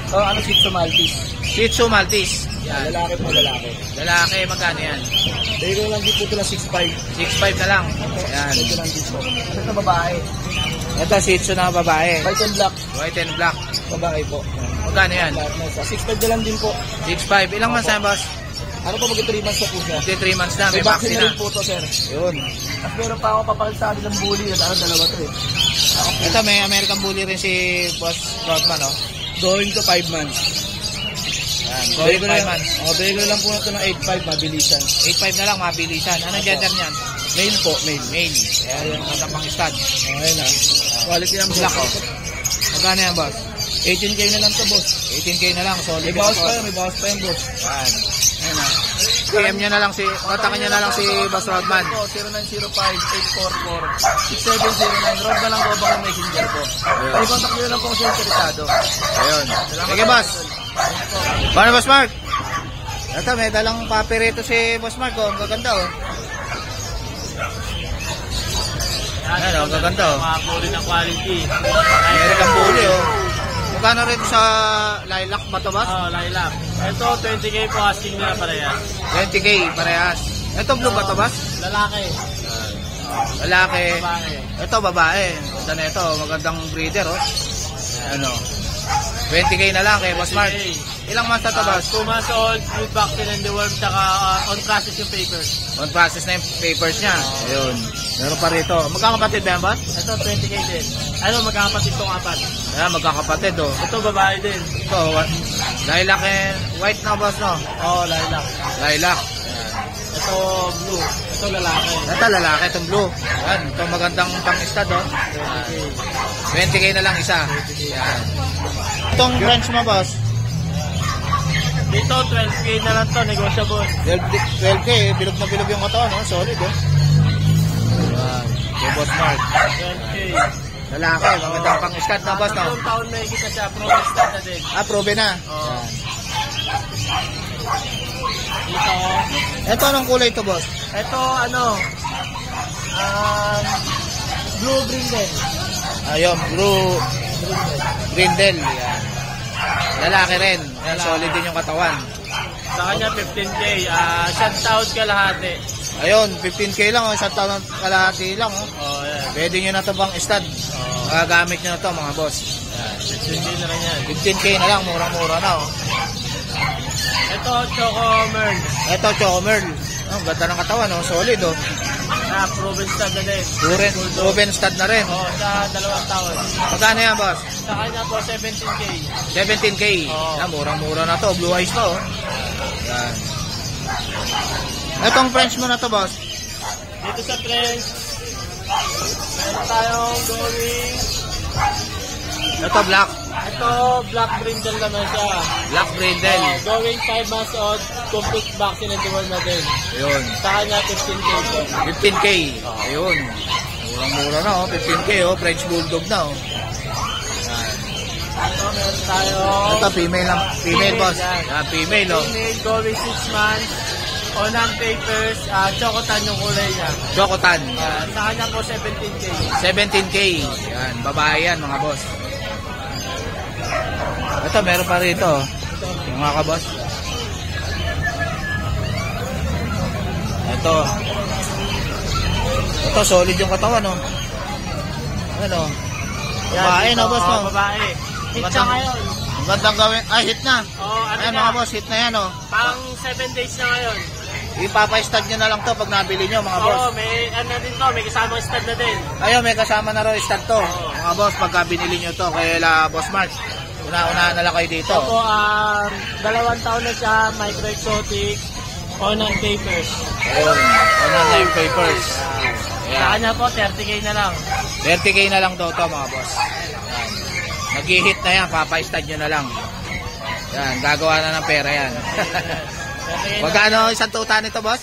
Speaker 2: So, ano, Shih Tzu Maltese?
Speaker 1: Shih Tzu Maltese. Yan.
Speaker 2: Lalaki po, lalaki.
Speaker 1: Lalaki, magkano yan?
Speaker 2: Bigay ko lang dito na 6'5.
Speaker 1: 6'5 na lang. Yan.
Speaker 2: Ito lang dito. Ano ito, babae?
Speaker 1: Ito, Shih Tzu na babae.
Speaker 2: White and black.
Speaker 1: White and black.
Speaker 2: Babae po.
Speaker 1: Magkano yan?
Speaker 2: 6'5 na lang din po.
Speaker 1: 6'5. Ilang months na, boss?
Speaker 2: Ano po, mag 3 months na po siya.
Speaker 1: 3 months na.
Speaker 2: May
Speaker 1: May
Speaker 2: vaccine
Speaker 1: vaccine
Speaker 2: na
Speaker 1: na.
Speaker 2: rin po to, sir.
Speaker 1: Yun.
Speaker 2: At meron pa ako papakita sa akin ng bully. Ano, dalawa to eh.
Speaker 1: Ito, may American Bully rin si Boss Rodman, no?
Speaker 2: Going to 5 months.
Speaker 1: Yan. Going 5
Speaker 2: lang,
Speaker 1: months.
Speaker 2: bigay ko lang po na ito ng 8'5, mabilisan.
Speaker 1: 8'5 na lang, mabilisan. Anong gender niyan?
Speaker 2: Male po, male.
Speaker 1: Male. Ayan, ang pang stud.
Speaker 2: Okay na. Quality ng
Speaker 1: Black, oh. Magkano yan, boss?
Speaker 2: 18K na lang to, boss.
Speaker 1: 18K na lang. Solid.
Speaker 2: May bawas pa yun, may bawas pa yun, boss.
Speaker 1: Yan. Ayan, ah. PM nyo na lang si, kontakin nyo na lang si Boss Rodman.
Speaker 2: 0905-844-6709. Road na lang po baka messenger po. Ay, contact nyo lang po kasi interesado.
Speaker 1: Ayun. Sige, boss. Paano, Boss Mark? Ito, may dalang papi rito si Boss Mark, oh. Ang gaganda, oh. Ayan, oh. Ang gaganda, oh.
Speaker 2: Mga puri na quality.
Speaker 1: American Bully, oh. Magkano rin sa lilac ba ito, boss?
Speaker 2: Lilac. Ito, 20K po asking nila parehas.
Speaker 1: 20K, parehas. Ito, blue ba ito, boss?
Speaker 2: Lalaki.
Speaker 1: Lalaki.
Speaker 2: Babae.
Speaker 1: Ito, babae. Ganda na ito. Magandang breeder, oh. Ano? 20K na lang kay Boss Mark. Ilang months na ito, boss?
Speaker 2: 2 months old, with vaccine and the worm, tsaka on process yung papers.
Speaker 1: On process na yung papers niya. Ayun. Meron pa rito. Magkakapatid ba yan, boss?
Speaker 2: Ito, 20K din. Ano, magkakapatid itong apat.
Speaker 1: Ayan, magkakapatid, oh.
Speaker 2: Ito, babae din.
Speaker 1: Ito, lilac and white na, boss, no?
Speaker 2: Lilac.
Speaker 1: Lilac.
Speaker 2: Ito, blue. Ito, lalaki.
Speaker 1: Ito, lalaki, itong blue. Ayan, ito magandang pang-stud, oh. 20K na lang isa. Ayan. Itong French mo, boss?
Speaker 2: Dito, 12K na lang to, negotiable.
Speaker 1: 12K, bilog na bilog yung katawan, no? Solid, oh. Ayan, kay Boss Mark.
Speaker 2: 12K.
Speaker 1: Lalaki, magandang pang-stud na, boss, no?
Speaker 2: Tatlong taon na kita siya, progress na din.
Speaker 1: Probe na.
Speaker 2: Oo. Dito,
Speaker 1: Ito, anong kulay ito, boss?
Speaker 2: ito, blue brindle.
Speaker 1: Ayun, blue brindle. Yan. Lalaki rin. Yan, solid din yung katawan.
Speaker 2: Sa kanya, 15K. Shut out kalahati.
Speaker 1: Ayun, 15K lang, oh. Isang taon kalahati lang, oh.
Speaker 2: Yan.
Speaker 1: Pwede nyo na to bang stud. Gamit nyo na to mga boss.
Speaker 2: 15K na lang yan.
Speaker 1: 15K na lang, murang-mura na oh.
Speaker 2: Ito, Choco Merl.
Speaker 1: Ito, Choco Merl. Oh, ganda ng katawan oh, solid oh.
Speaker 2: Proven stud na din.
Speaker 1: Proven stud na rin.
Speaker 2: Sa 2 taon.
Speaker 1: Magkano yan boss?
Speaker 2: Sa kanya po, 17K.
Speaker 1: 17K. Murang-mura na to, blue eyes to oh. Yan. Itong French mo na to boss.
Speaker 2: Dito sa French, meron tayong going.
Speaker 1: Ito black.
Speaker 2: Ito, black brindle naman siya.
Speaker 1: Black brindle.
Speaker 2: Going 5 months old, complete vaccine and dual na din.
Speaker 1: Ayun.
Speaker 2: Sa kanya, 15K po.
Speaker 1: 15K. Ayun. Murang-mura na oh, 15K oh, French bulldog na oh.
Speaker 2: Ito, meron tayo.
Speaker 1: Ito female lang, female boss. Female oh.
Speaker 2: Female, going 6 months. On ang papers, chocotan yung kulay niya.
Speaker 1: Chocotan.
Speaker 2: Sa kanya po, 17K.
Speaker 1: 17K. Yan, babae yan mga boss. Ito, meron pa rito. Yung mga boss. Ito. Ito, solid yung katawan oh. Ano? Babae na boss no?
Speaker 2: Babae. Hit siya ngayon.
Speaker 1: Magandang gawin. Ay, hit na. Ayan
Speaker 2: na?
Speaker 1: mga boss, hit na yan oh.
Speaker 2: Pang 7 days na ngayon.
Speaker 1: Ipapa-stud nyo na lang to pag nabili nyo mga boss.
Speaker 2: May ano din to, may kasamang stud na din.
Speaker 1: Ayun, may kasama na raw stud to. Mga boss, pagka binili nyo to kay Boss Mark, una-una na lang kayo dito.
Speaker 2: Opo, 2 taon na siya, micro exotic, on and papers.
Speaker 1: Ayun, on and papers.
Speaker 2: Sa kanya po, 30K na lang.
Speaker 1: 30K na lang daw to mga boss. Nag-hit na yan, papa-stud nyo na lang. Yan, gagawa na ng pera yan. Magkano isang tuta nito boss?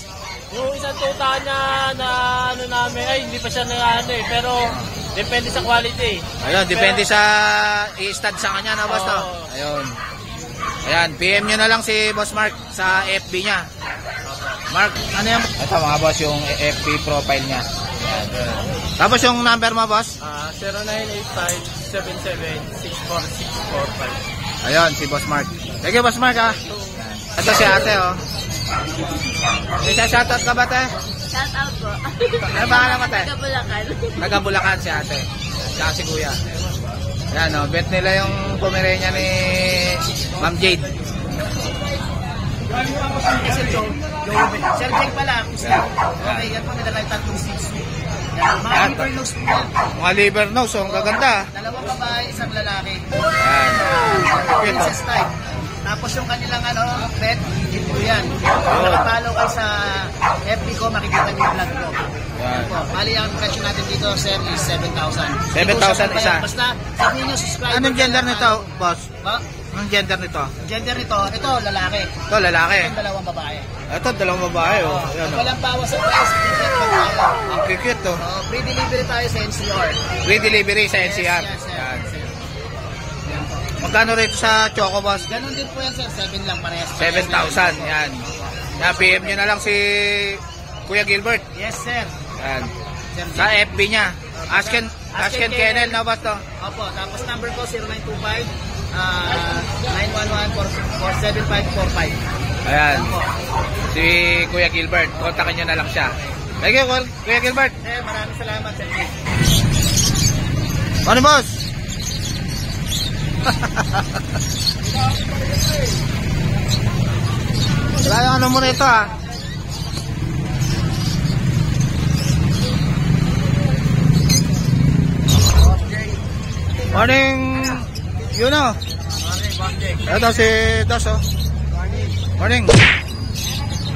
Speaker 2: Yung isang tuta niya na ano namin, ay hindi pa siya na ano eh, pero depende sa quality.
Speaker 1: Ayun, depende sa i-stud sa kanya na boss to. Ayun. Ayan, PM nyo na lang si Boss Mark sa FB niya. Mark, ano yan? Ito mga boss, yung FB profile niya. Ayan. Tapos yung number mo boss?
Speaker 2: 0985-77-64645.
Speaker 1: Ayun, si Boss Mark. Thank you Boss Mark ha. Ito si ate oh. May shoutout ka ba te?
Speaker 3: Shout out po.
Speaker 1: Ano ba ka naman te?
Speaker 3: Taga-Bulacan.
Speaker 1: Taga-Bulacan si ate. Tsaka si kuya. Yan oh, bet nila yung Pomeranian ni Ma'am Jade.
Speaker 2: Sir Jake pala, okay, yan po nila tayo 36. Mga liver nose po yan.
Speaker 1: Mga liver nose, oh, ang gaganda.
Speaker 2: 2 babae, 1 lalaki.
Speaker 1: Yan.
Speaker 2: Princess type. Tapos yung kanilang pet, ito yan. Kung follow kayo sa FB ko, makikita niyo yung vlog ko.
Speaker 1: Yan.
Speaker 2: Bali ang presyo natin dito, sir, is 7,000.
Speaker 1: 7,000 isa.
Speaker 2: Basta, sabi niyo, subscribe.
Speaker 1: Anong gender nito, boss?
Speaker 2: Ha?
Speaker 1: Anong gender nito?
Speaker 2: Gender nito, ito, lalaki.
Speaker 1: Ito, lalaki.
Speaker 2: Ito, 2 babae.
Speaker 1: Ito, 2 babae, oh. Yan, oh.
Speaker 2: Walang bawas sa price, ticket pa tayo.
Speaker 1: Ang cute, oh.
Speaker 2: Free delivery tayo sa NCR.
Speaker 1: Free delivery sa NCR.
Speaker 2: Yes,
Speaker 1: Yan. Magkano rito sa Choco, boss?
Speaker 2: Ganun din po yan, sir. 7 lang parehas.
Speaker 1: 7,000. Yan. Yan, PM nyo na lang si Kuya Gilbert.
Speaker 2: Yes, sir.
Speaker 1: Yan.
Speaker 2: Sir
Speaker 1: Sa FB niya. Asken Kennel na ba ito?
Speaker 2: Opo, tapos number ko 0925-911-47545.
Speaker 1: Ayan. Si Kuya Gilbert. Kontakin nyo na lang siya. Thank you, Kuya Gilbert.
Speaker 2: Sir, maraming salamat, sir.
Speaker 1: Ano, boss? Wala yung ano mo na ito, ha? Morning, yun o. Ito si Das, oh. Morning.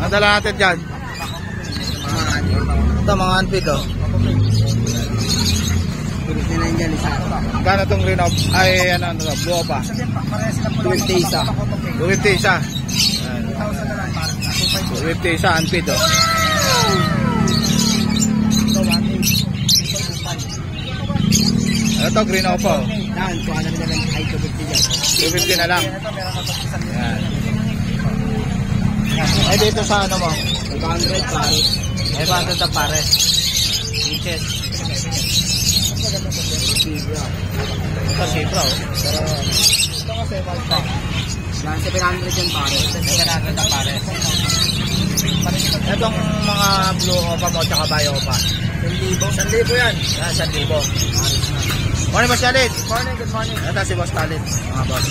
Speaker 1: Ang dala natin dyan. Ito, mga unfit, oh. Gano'n itong green up? Ay, ano, blue pa?
Speaker 2: 20 isa.
Speaker 1: 250 isa. 250 isa, unfit, oh. Ito, green up po.
Speaker 2: Yan, kuha na lang ay 250 yan.
Speaker 1: 250 na lang. Yan. Ay, dito sa ano mo?
Speaker 2: 500 pares.
Speaker 1: 500 na pares. Inches. Ito, zebra, oh.
Speaker 2: Ito kasi 1 pack. Yan, 700 yan pare.
Speaker 1: 700 ang pares. Itong mga blue opa mo tsaka bio opa.
Speaker 2: 1,000 yan.
Speaker 1: Yan, 1,000. Morning, Boss Khalid.
Speaker 2: Good morning.
Speaker 1: Ito si Boss Khalid, mga boss.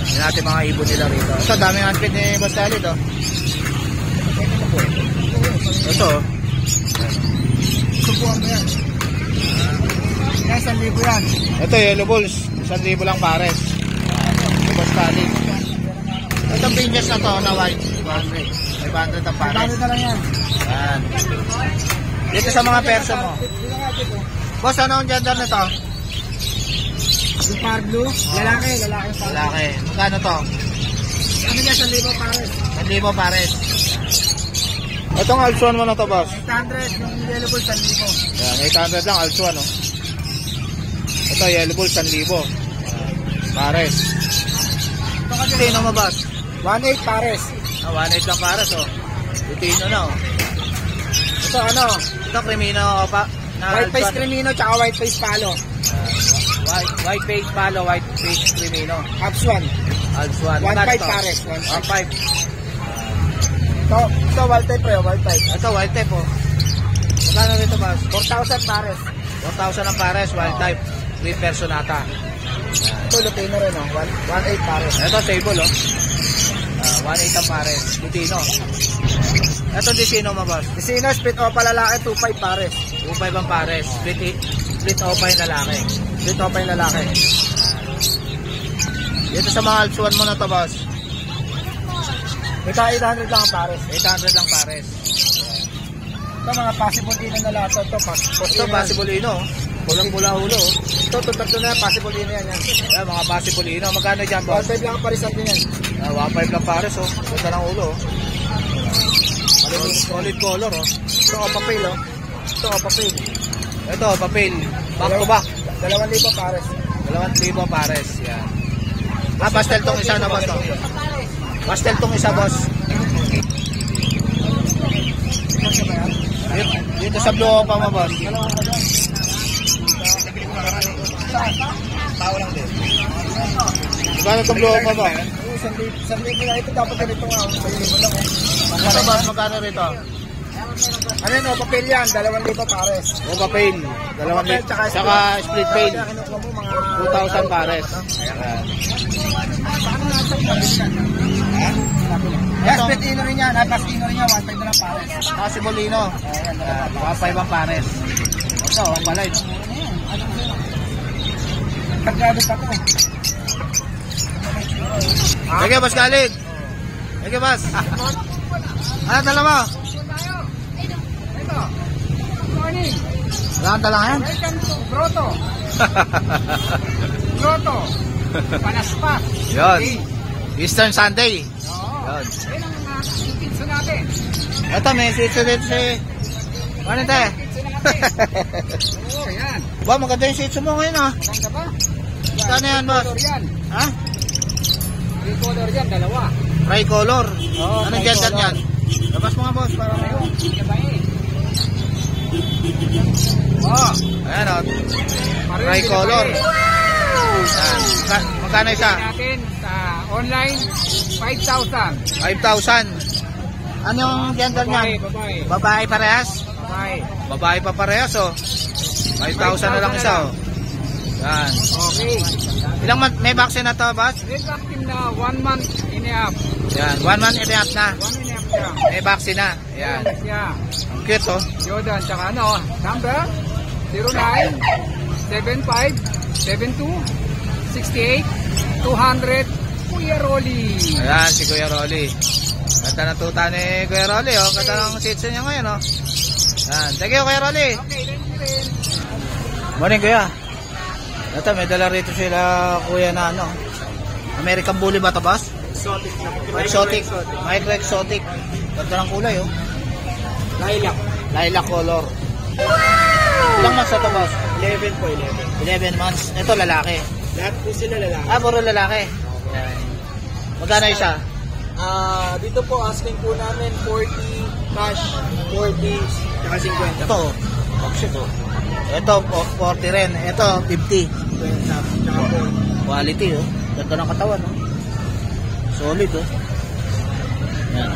Speaker 1: Yan natin mga ibon nila rito. Ito, daming outfit ni Boss Khalid, oh. Ito, oh.
Speaker 2: Subuhan mo yan. Yan, 1,000 yan.
Speaker 1: Ito, yellow bulls. 1,000 lang pares. Boss Khalid. Itong pinches na to, na white. 500 ang pares.
Speaker 2: 500 na lang yan.
Speaker 1: Yan. Dito sa mga perso mo. Boss, ano ang gender nito?
Speaker 2: Yung par blue, lalaki pa.
Speaker 1: Lalaki. Magkano to?
Speaker 2: Ano niya, 1,000 pares.
Speaker 1: 1,000 pares. Itong Alsuan mo na to, boss.
Speaker 2: 800, yung yellow bull, 1,000.
Speaker 1: Yan, 800 lang, Alsuan, no? Ito, yellow bull, 1,000. Pares. Ito kasi sino mo, boss?
Speaker 2: 1,800 pares.
Speaker 1: 1,800 lang pares, oh. Lutino na, oh.
Speaker 2: Ito ano,
Speaker 1: Ito, Crimino, opa.
Speaker 2: white face Crimino, tsaka white face palo.
Speaker 1: White face palo, white face Crimino.
Speaker 2: Abswan.
Speaker 1: Alsuan.
Speaker 2: 1,500 pares.
Speaker 1: 1,500.
Speaker 2: Ito white type pre, white type.
Speaker 1: Ito, white type, oh. Magkano rito, boss?
Speaker 2: 4,000 pares.
Speaker 1: 4,000 ang pares, wild type. Green personata.
Speaker 2: Ito Lutino rin, 1,800 pares.
Speaker 1: Ito, table, oh. 1,800 ang pares. Lutino. Ito, Dicino mo, boss.
Speaker 2: Isino, split opa lalaki, 2,500 pares.
Speaker 1: 2,500 ang pares. Split opa yung lalaki.
Speaker 2: Split opa yung lalaki.
Speaker 1: Dito sa mga Alsuan mo na to, boss.
Speaker 2: Ito 800 lang ang pares.
Speaker 1: 800 lang pares.
Speaker 2: Ito mga possible ino na lahat.
Speaker 1: Ito, possible ino. Pulang-pula ulo, oh.
Speaker 2: Ito, tatlo na possible ino yan.
Speaker 1: Ayan, mga possible ino. Magkano dyan, boss?
Speaker 2: 1,500 lang ang parisan din yan.
Speaker 1: 1,500 lang pares, oh. Ganda ng ulo, oh. Solid color, oh.
Speaker 2: Ito papel, oh. Ito papel.
Speaker 1: Ito, papel. Back to back.
Speaker 2: 2,000 pares.
Speaker 1: 2,000 pares. Yan. Pastel tong isa na, boss, to. Pastel tong isa, boss. Dito sa blue pa mo, boss.
Speaker 2: Tao lang din.
Speaker 1: Magkano itong blue pa mo?
Speaker 2: 1,000 na ito. Dapat ganito nga. 1,000 lang, oh.
Speaker 1: Magkano, boss? Magkano rito?
Speaker 2: Ano yun, oh, papel yan. 2,000 pares.
Speaker 1: O, papel. 2,000. Saka split pail. 2,000 pares. Ayan.
Speaker 2: Yes, split ino rin yan. Pas ino rin yan. 1,500 na lang pares.
Speaker 1: Possible ino. 1,500 ang pares. Ito, ang balay.
Speaker 2: Pagkado pa to.
Speaker 1: Sige, boss Khalid. Sige, boss. Ano dala mo?
Speaker 2: Morning.
Speaker 1: Wala kang dala ngayon?
Speaker 2: Welcome to Grotto. Grotto. Palaspas.
Speaker 1: Yun. Eastern Sunday.
Speaker 2: Oo.
Speaker 1: Yun.
Speaker 2: Yan ang mga pizza natin.
Speaker 1: Ito, may sitso dito si... Ano ito eh?
Speaker 2: Pizza natin. Oo, yan.
Speaker 1: Ba, maganda yung sitso mo ngayon, ah.
Speaker 2: Ganda ba?
Speaker 1: Kano yan, boss?
Speaker 2: Color yan.
Speaker 1: Ha?
Speaker 2: Color yan, dalawa.
Speaker 1: Tricolor.
Speaker 2: Oo,
Speaker 1: Anong gender
Speaker 2: tricolor.
Speaker 1: yan? Labas mo nga, boss, para may...
Speaker 2: Ayun, babae. Oh,
Speaker 1: Ayan, oh.
Speaker 2: pareho
Speaker 1: Tricolor.
Speaker 2: sila
Speaker 1: Yan. Magkano isa?
Speaker 2: natin sa online 5,000.
Speaker 1: 5,000. Ano yung gender niyan?
Speaker 2: Babae.
Speaker 1: Babae parehas?
Speaker 2: Babae.
Speaker 1: Babae pa parehas, oh. 5,000 na lang isa, oh. Yan.
Speaker 2: Okay.
Speaker 1: Ilang month? May vaccine na to, boss?
Speaker 2: Red vaccine na 1 month and a half.
Speaker 1: Yan. 1 month and a half na.
Speaker 2: 1 and a half siya.
Speaker 1: May vaccine na. Yan.
Speaker 2: Siya.
Speaker 1: Ang cute, oh.
Speaker 2: Jordan, tsaka ano, number 09 75 72 68 200 Kuya Rolly.
Speaker 1: Ayan, si Kuya Rolly. Ganda na tuta ni Kuya Rolly, oh. Ganda ng sitso niya ngayon, oh. Yan. Thank you, Kuya Rolly.
Speaker 2: Okay, thank you rin.
Speaker 1: Morning, Kuya. Ito, may dala rito sila, Kuya, na ano. American Bully ba ito, boss?
Speaker 2: Exotic na po.
Speaker 1: Exotic. Micro exotic. Ganda ng kulay, oh.
Speaker 2: Lilac.
Speaker 1: Lilac color. Ilang months na ito, boss?
Speaker 2: 11 po, 11.
Speaker 1: 11 months. Ito, lalaki.
Speaker 2: Lahat po sila lalaki.
Speaker 1: Ah, puro lalaki. Yan. Magkano isa?
Speaker 2: Dito po asking po namin 40 cash, 40 tsaka 50.
Speaker 1: Ito, oh. Oh, shit, oh. Ito, 40 rin. Ito, 50.
Speaker 2: Tsaka po.
Speaker 1: Quality, oh. Ganda ng katawan, oh. Solid, oh. Yan.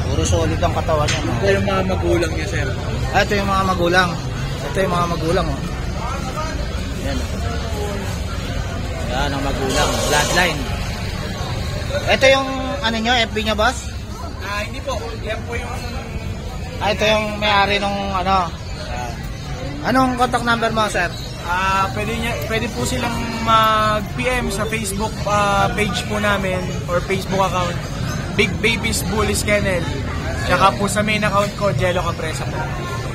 Speaker 1: Puro solid ang katawan niya.
Speaker 4: Ito yung mga magulang niya, sir.
Speaker 1: Ah, ito yung mga magulang. Ito yung mga magulang, oh. Yan, oh. Yan ang magulang. Bloodline. Ito yung, ano nyo, FB nyo, boss?
Speaker 4: Hindi po. Yan po yung...
Speaker 1: Ah, ito yung may-ari nung, ano. Anong contact number mo, sir?
Speaker 4: Pwede po silang mag-PM sa Facebook page po namin or Facebook account. Big Babies Bullies Kennel. Tsaka po sa main account ko, Jello Capresa po.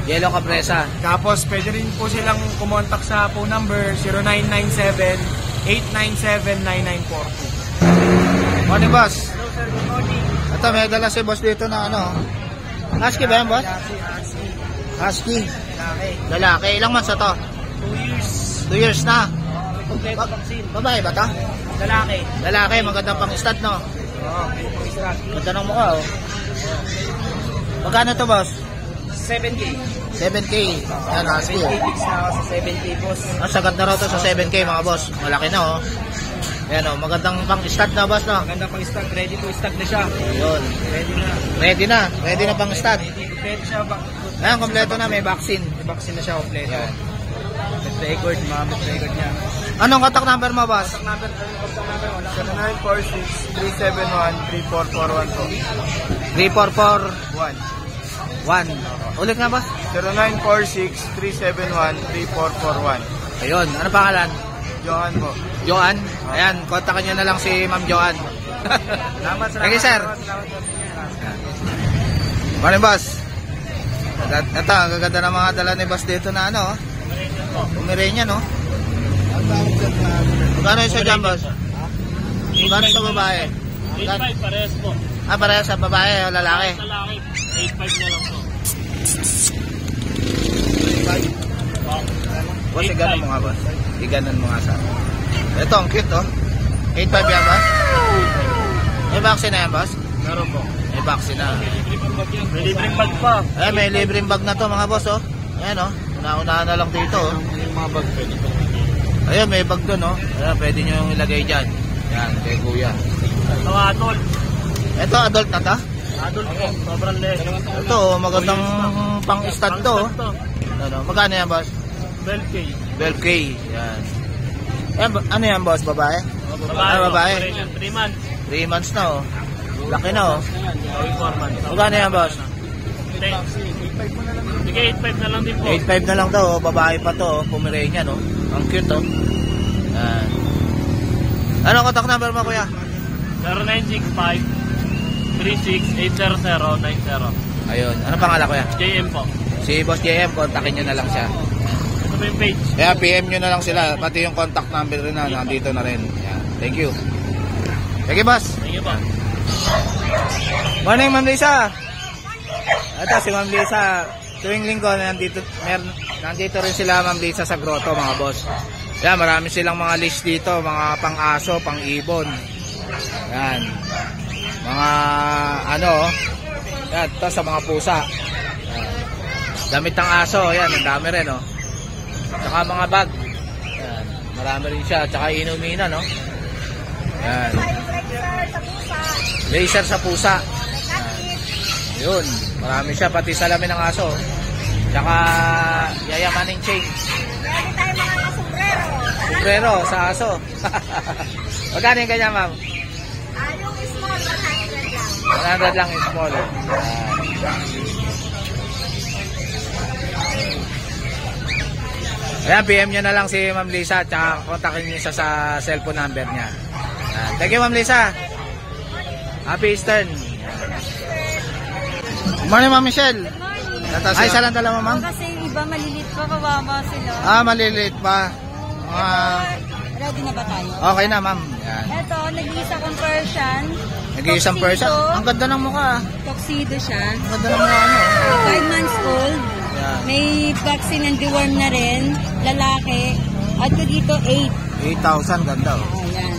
Speaker 1: Yellow Capresa.
Speaker 4: Tapos pwede rin po silang kumontak sa phone number 0997-897-9942.
Speaker 1: Morning, boss.
Speaker 4: Hello sir, good morning.
Speaker 1: Ito, may dala si boss dito na ano. Husky ba yan, boss? Husky. Lalaki. Ilang months na to?
Speaker 4: 2 years.
Speaker 1: 2 years na.
Speaker 4: Kompleto vaccine.
Speaker 1: Babae ba to?
Speaker 4: Lalaki.
Speaker 1: Lalaki. Magandang pang-stud, no?
Speaker 4: Oo,
Speaker 1: Ganda ng mukha, oh. Magkano to, boss?
Speaker 4: 7K.
Speaker 1: 7K. Yan, husky, oh.
Speaker 4: Fix na ako sa 7K, boss.
Speaker 1: Ah, sagad na raw to sa 7K, mga boss. Malaki na, oh. Yan, oh. Magandang pang-stud na, boss, no?
Speaker 4: Maganda pang stock. Ready to stock na siya.
Speaker 1: Yun.
Speaker 4: Ready na.
Speaker 1: Ready na. Ready na pang-stud.
Speaker 4: Ready siya.
Speaker 1: Ayan, kompleto na. May vaccine.
Speaker 4: May vaccine na siya kompleto.
Speaker 1: Yan.
Speaker 4: Record, mga record niya.
Speaker 1: Anong contact number mo, boss?
Speaker 4: Contact number wala. 0946-371-34412.
Speaker 1: 344 1. Ulit nga, boss?
Speaker 4: 0946-371-3441.
Speaker 1: Ayun. Ano pangalan?
Speaker 4: Johan po.
Speaker 1: Joan. Ayan, kontakin nyo na lang si Ma'am Joan.
Speaker 4: Salamat.
Speaker 1: Thank you, sir. Morning, boss. Ito, ang gaganda ng mga dala ni boss dito na ano. Pomeranian, no? Magkano yung sa dyan, boss? Magkano sa babae?
Speaker 5: 8.5 parehas po.
Speaker 1: Ah, parehas sa babae o lalaki?
Speaker 5: Lalaki, 8.5 na lang po.
Speaker 1: Boss, iganan mo nga, boss. Iganan mo nga sa... Ito, ang cute, oh. 8.5 yan, boss? May vaccine na yan, boss?
Speaker 5: Meron po.
Speaker 1: May vaccine na.
Speaker 5: May libreng bag pa.
Speaker 1: Ayan, may libreng bag na to, mga boss, oh. Ayan, oh. Una-unahan na lang dito, oh.
Speaker 5: Yung mga bag pwede po.
Speaker 1: Ayan, may bag doon, oh. Ayan, pwede nyo yung ilagay dyan. Ayan, kay kuya.
Speaker 5: Mga adult.
Speaker 1: Ito, adult na ta?
Speaker 5: Adult po. Sobrang leg.
Speaker 1: Ito, oh, magandang pang-stud to, oh. Ano, magkano yan, boss?
Speaker 5: 12K.
Speaker 1: 12K. Yan. Ayan, ano yan, boss? Babae?
Speaker 5: Babae.
Speaker 1: Ah, babae.
Speaker 5: 3 months.
Speaker 1: 3 months na, oh. Laki na, oh.
Speaker 5: Going 4 months.
Speaker 1: Magkano yan, boss?
Speaker 5: Sige, 8.5 na lang din po.
Speaker 1: 8.5 na lang daw, oh. Babae pa to, oh. Pomeranian, oh. Ang cute, oh. Yan. Ano contact number mo, kuya?
Speaker 5: 0965-36-80090.
Speaker 1: Ayun. Ano pangalan, kuya?
Speaker 5: JM po.
Speaker 1: Si Boss JM, kontakin nyo na lang siya.
Speaker 5: Ito po yung page.
Speaker 1: Kaya PM nyo na lang sila, pati yung contact number rin na nandito na rin. Yan. Thank you. Thank you, boss.
Speaker 5: Thank you po.
Speaker 1: Morning, Ma'am Lisa. Ito si Ma'am Lisa. Tuwing linggo, nandito rin sila, Ma'am Lisa, sa grotto, mga boss. Yan, marami silang mga list dito, mga pang-aso, pang-ibon. Yan. Mga ano, yan, ito sa mga pusa. Yan. Damit ng aso, yan, ang dami rin, oh. Tsaka mga bag. Yan, marami rin siya. Tsaka inumina, no? Yan. Laser sa pusa. Yan. Yun, marami siya, pati salamin ng aso. Tsaka yayamaning chain.
Speaker 3: Meron tayo mga sombrero.
Speaker 1: Sombrero sa aso. Magkano yung ganyan, ma'am?
Speaker 3: Yung small, 100 lang.
Speaker 1: 100 lang yung small. Ayan, PM nyo na lang si Ma'am Lisa, tsaka kontakin nyo siya sa cellphone number niya. Ayan. Thank you, Ma'am Lisa. Happy Eastern. Good morning, Ma'am Michelle. Ay, isa lang dala mo, ma'am?
Speaker 6: Kasi yung iba malilit pa, kawawa sila.
Speaker 1: Ah, maliliit pa.
Speaker 6: Ready na ba tayo?
Speaker 1: Okay na, ma'am. Yan.
Speaker 6: Ito, nag-iisa kong Persian.
Speaker 1: Nag-iisang person. Ang ganda ng mukha.
Speaker 6: Tuxedo siya.
Speaker 1: Ang ganda ng mukha niyo.
Speaker 6: 5 months old.
Speaker 1: Yan.
Speaker 6: May vaccine and deworm na rin. Lalaki. At ko dito, 8.
Speaker 1: 8,000, ganda. Oh.
Speaker 6: Ayan.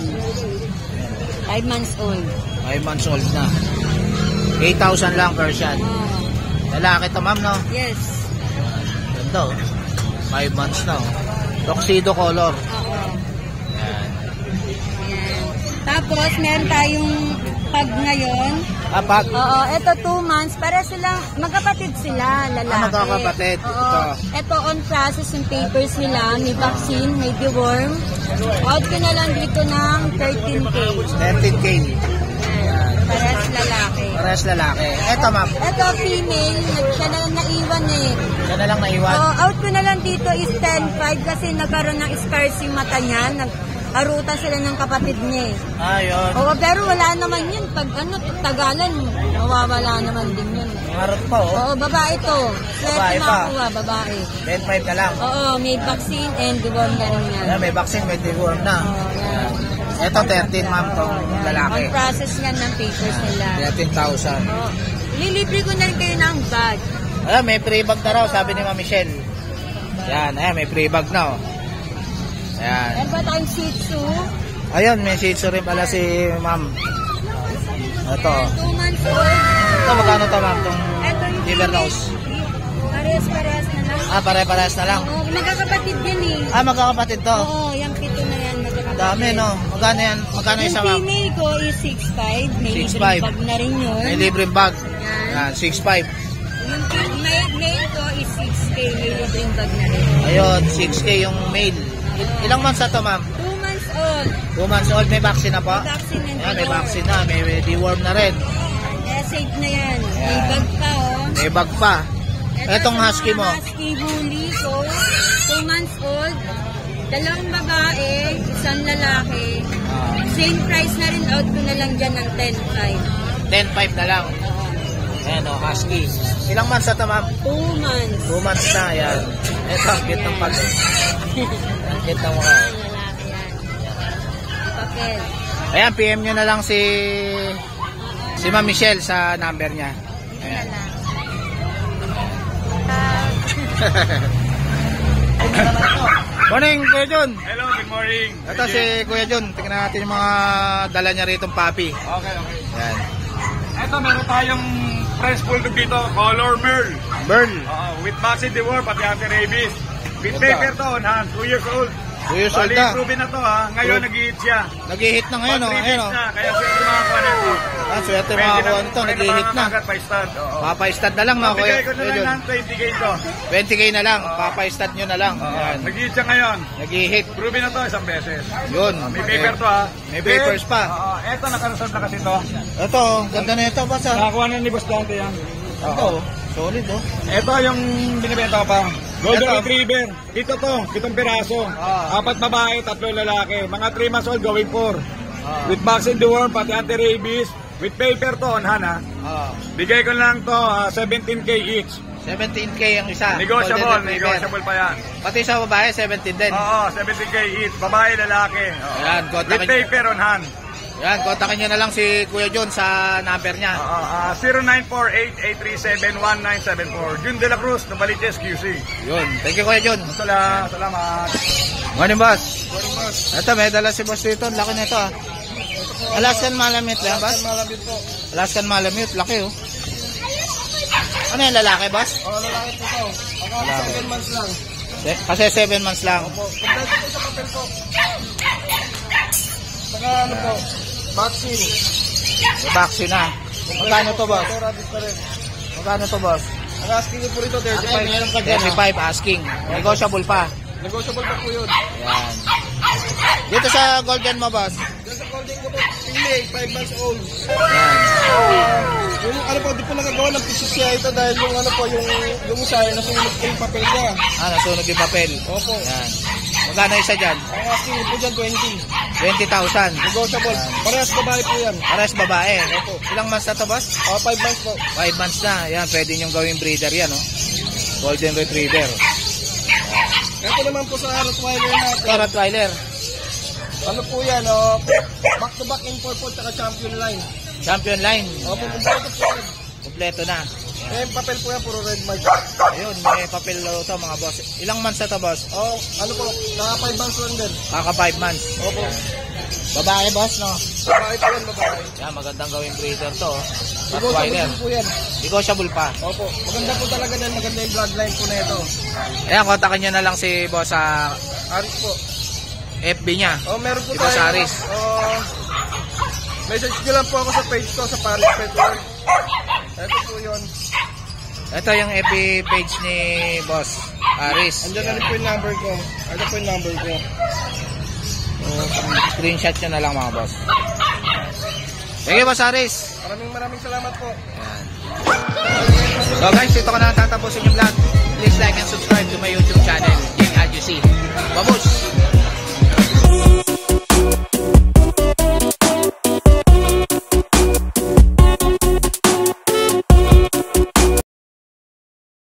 Speaker 6: 5 months old.
Speaker 1: 5 months old na. 8,000 lang Persian. Lalaki to, ma'am, no?
Speaker 6: Yes.
Speaker 1: Ganda, oh. 5 months na, oh. Tuxedo color.
Speaker 6: Oo.
Speaker 1: Yan.
Speaker 6: Ayan. Tapos, meron tayong pag ngayon.
Speaker 1: Pag
Speaker 6: Oo, ito 2 months. Para silang, magkapatid sila, lalaki.
Speaker 1: magkakapatid.
Speaker 6: Oo. Ito on process yung papers nila. May vaccine, may deworm. Out ko na lang dito ng 13K.
Speaker 1: 13K.
Speaker 6: Parehas lalaki.
Speaker 1: Parehas lalaki. Ito ma'am,
Speaker 6: Ito female, siya na lang naiwan eh.
Speaker 1: yan na lang naiwan.
Speaker 6: Oo, out ko na lang dito is 10.5 kasi nagkaroon ng scars yung mata niya. Nagharutan sila ng kapatid niya eh.
Speaker 1: Ayun.
Speaker 6: Oo, pero wala naman yun. Pag tagalan, mawawala naman din yun.
Speaker 1: Harap pa oh.
Speaker 6: Oo, babae to.
Speaker 1: Babae
Speaker 6: Swerte
Speaker 1: pa.
Speaker 6: makuha, babae.
Speaker 1: 10.5 ka lang.
Speaker 6: Oo, may vaccine and deworm na rin yan.
Speaker 1: Yan, may vaccine, may deworm na.
Speaker 6: Oo, yan.
Speaker 1: Ito 13 ma'am tong lalaki.
Speaker 6: On process nga ng papers nila.
Speaker 1: 13,000.
Speaker 6: Oo. Lilibre ko na rin kayo ng bag.
Speaker 1: Ayan, may free bag na raw, sabi ni Ma'am Michelle. Yan, ayan, may free bag na oh. Ayan.
Speaker 6: Meron pa tayong Shih Tzu.
Speaker 1: Ayun, may shih tzu rin pala si Ma'am. Ito.
Speaker 6: 2 months old.
Speaker 1: Ito, magkano to ma'am? Itong
Speaker 6: Ito yung
Speaker 1: liver nose.
Speaker 6: Parehas-parehas na lang.
Speaker 1: Parehas na lang.
Speaker 6: Oo, magkakapatid yan eh.
Speaker 1: Magkakapatid to.
Speaker 6: Oo, yung pito na yan. Magkakapatid.
Speaker 1: Dami no. Magkano yan? Magkano
Speaker 6: Yung
Speaker 1: isa ma'am?
Speaker 6: female ko is 6'5". May
Speaker 1: 6'5".
Speaker 6: libreng bag na rin yun.
Speaker 1: May libreng bag.
Speaker 6: Yan.
Speaker 1: Yan, 6'5".
Speaker 6: Yung male ko is 6K. May libreng bag na rin.
Speaker 1: Ayun, 6K yung male. Ilang months na to ma'am?
Speaker 6: 2 months old.
Speaker 1: 2 months old, may vaccine na po?
Speaker 6: May vaccine and
Speaker 1: Yan, may
Speaker 6: deworm.
Speaker 1: vaccine na, may deworm na rin.
Speaker 6: Kaya safe na yan. May
Speaker 1: Yan.
Speaker 6: bag pa oh.
Speaker 1: May bag pa.
Speaker 6: Ito
Speaker 1: Etong
Speaker 6: sa
Speaker 1: husky
Speaker 6: mga
Speaker 1: mo?
Speaker 6: Husky bully ko. 2 months old. 2 babae, 1 lalaki. Same price na rin, out ko na lang dyan ng 10.5.
Speaker 1: 10.5 na lang. Ayan o, husky. Ilang months na to ma'am?
Speaker 6: 2 months.
Speaker 1: 2 months na, yan. Ito, ang cute ng pag. Ang cute ng mukha.
Speaker 6: Ayan, lalaki yan. Papel.
Speaker 1: Ayan, PM nyo na lang si Ma'am Michelle sa number niya. Ayan. Morning, Kuya Jun.
Speaker 5: Hello, good morning.
Speaker 1: Ito si Kuya Jun. Tingnan natin yung mga dala niya rito papi.
Speaker 5: Okay.
Speaker 1: Ayan.
Speaker 5: Ito, meron tayong French Bulldog dito, color Merl.
Speaker 1: Burn.
Speaker 5: With vaccine deworm, pati anti-rabies. With
Speaker 1: Ganda.
Speaker 5: paper to, on hand, 2 years old.
Speaker 1: 2 years old
Speaker 5: Bali,
Speaker 1: na.
Speaker 5: proven na to ha. Ngayon, nag-i-hit siya.
Speaker 1: Nag-hit na ngayon, oh.
Speaker 5: 3
Speaker 1: Ayan,
Speaker 5: days
Speaker 1: oh.
Speaker 5: na, kaya swerte makakuha na ito.
Speaker 1: Ah, swerte makakuha nito. Nag-hit na.
Speaker 5: Pa-stud.
Speaker 1: Papa-stud na lang, mga Kuya.
Speaker 5: Bigay ko na
Speaker 1: Kuya
Speaker 5: lang
Speaker 1: Jun.
Speaker 5: ng 20K to.
Speaker 1: 20K na lang. Papa-stud nyo na lang. Ayan.
Speaker 5: Nag-i-hit siya ngayon.
Speaker 1: Nag-hit.
Speaker 5: Proven na to isang beses.
Speaker 1: Yun.
Speaker 5: May paper to ha.
Speaker 1: May papers pa.
Speaker 5: Ito, nakareserve na kasi to.
Speaker 1: Ito, ganda na ito, boss, ah.
Speaker 5: Nakakuha na ni Boss Dante yan.
Speaker 1: Ito, solid, oh.
Speaker 5: Ito yung binibenta ko pa. Golden
Speaker 1: Ito.
Speaker 5: Retriever. Ito to, 7 piraso. 4 babae, 3 lalaki. Mga 3 months old, going 4. With vaccine deworm, pati anti-rabies. With paper to, on hand ha. Bigay ko lang to, 17K each.
Speaker 1: 17K ang isa.
Speaker 5: Negotiable,
Speaker 1: Golden Retriever.
Speaker 5: negotiable pa yan.
Speaker 1: Pati sa babae, 17 din.
Speaker 5: Oo, 17K each. Babae, lalaki. Oo.
Speaker 1: Ayan,
Speaker 5: With
Speaker 1: kontakin,
Speaker 5: paper on hand.
Speaker 1: yan, kontakin nyo na lang si Kuya Jun sa number niya.
Speaker 5: 0948-837-1974. Jun De La Cruz, Novaliches, QC.
Speaker 1: Yun, thank you Kuya Jun.
Speaker 5: Salamat.
Speaker 1: Morning, boss. Ito, may dala si boss dito. Laki na ito, ah. Alaskan Malamute ba yan, boss?
Speaker 5: Malamit po.
Speaker 1: Alaskan Malamute, laki, oh. Ano yung lalaki, boss?
Speaker 5: Lalaki po to. 7 months lang.
Speaker 1: Kasi 7 months lang.
Speaker 5: Kompleto po sa papel po. Saka ano po, vaccine.
Speaker 1: May vaccine na. Magkano to, boss?
Speaker 5: Rabies pa rin.
Speaker 1: Magkano to, boss?
Speaker 5: Ang asking ko po rito, 35.
Speaker 1: 35 asking. Negotiable pa.
Speaker 5: Negotiable pa po yun.
Speaker 1: Yan. Dito sa golden mo, boss.
Speaker 5: Diyan sa golden ko po, female, 5 months old.
Speaker 1: Yan.
Speaker 5: Yung ano po, di po nagagawa ng PCCI ito dahil yung ano po, yung isa, nasunod po yung papel niya.
Speaker 1: Nasunog yung papel.
Speaker 5: Opo.
Speaker 1: Yan. Magkano isa dyan?
Speaker 5: Ang asking ko po dyan,
Speaker 1: 20,000.
Speaker 5: Negotiable. Parehas babae po yan.
Speaker 1: Pares babae.
Speaker 5: Opo.
Speaker 1: Ilang months na to, boss?
Speaker 5: 5 months po.
Speaker 1: 5 months na. Yan, pwede nyo gawing breeder yan, oh. Golden Retriever.
Speaker 5: Ito naman po sa Rottweiler natin.
Speaker 1: Rottweiler.
Speaker 5: Ano po yan, back-to-back import po, tsaka champion line.
Speaker 1: Champion line.
Speaker 5: Opo, kompleto po yan.
Speaker 1: Kompleto na.
Speaker 5: Eh, papel po yan, puro red mark.
Speaker 1: Ayun, may papel to, mga boss. Ilang months na to, boss?
Speaker 5: Ano po, naka 5 months lang din.
Speaker 1: Kaka 5 months.
Speaker 5: Opo.
Speaker 1: Babae, boss, no?
Speaker 5: Babae po yan, babae.
Speaker 1: Yan, magandang gawing breeder to, oh.
Speaker 5: Negotiable
Speaker 1: Rottweiler.
Speaker 5: din po yan.
Speaker 1: Negotiable pa.
Speaker 5: Opo, maganda po talaga din, maganda yung bloodline po na ito.
Speaker 1: Ayan, kontakin nyo na lang si boss sa
Speaker 5: Aris po.
Speaker 1: FB niya.
Speaker 5: Meron po
Speaker 1: Ito sa
Speaker 5: tayo.
Speaker 1: Aris.
Speaker 7: Message nyo lang po ako sa page ko, sa Paris Pet World. Ito po yun.
Speaker 1: Ito yung FB page ni Boss Paris.
Speaker 7: Andyan na rin po yung number ko. Ito po yung number ko.
Speaker 1: Screenshot nyo na lang mga boss. Thank you, Boss Paris.
Speaker 7: Maraming salamat po.
Speaker 1: Ayan. So guys, dito ko na tatapusin yung vlog. Please like and subscribe to my YouTube channel, King Adjusi. Babush!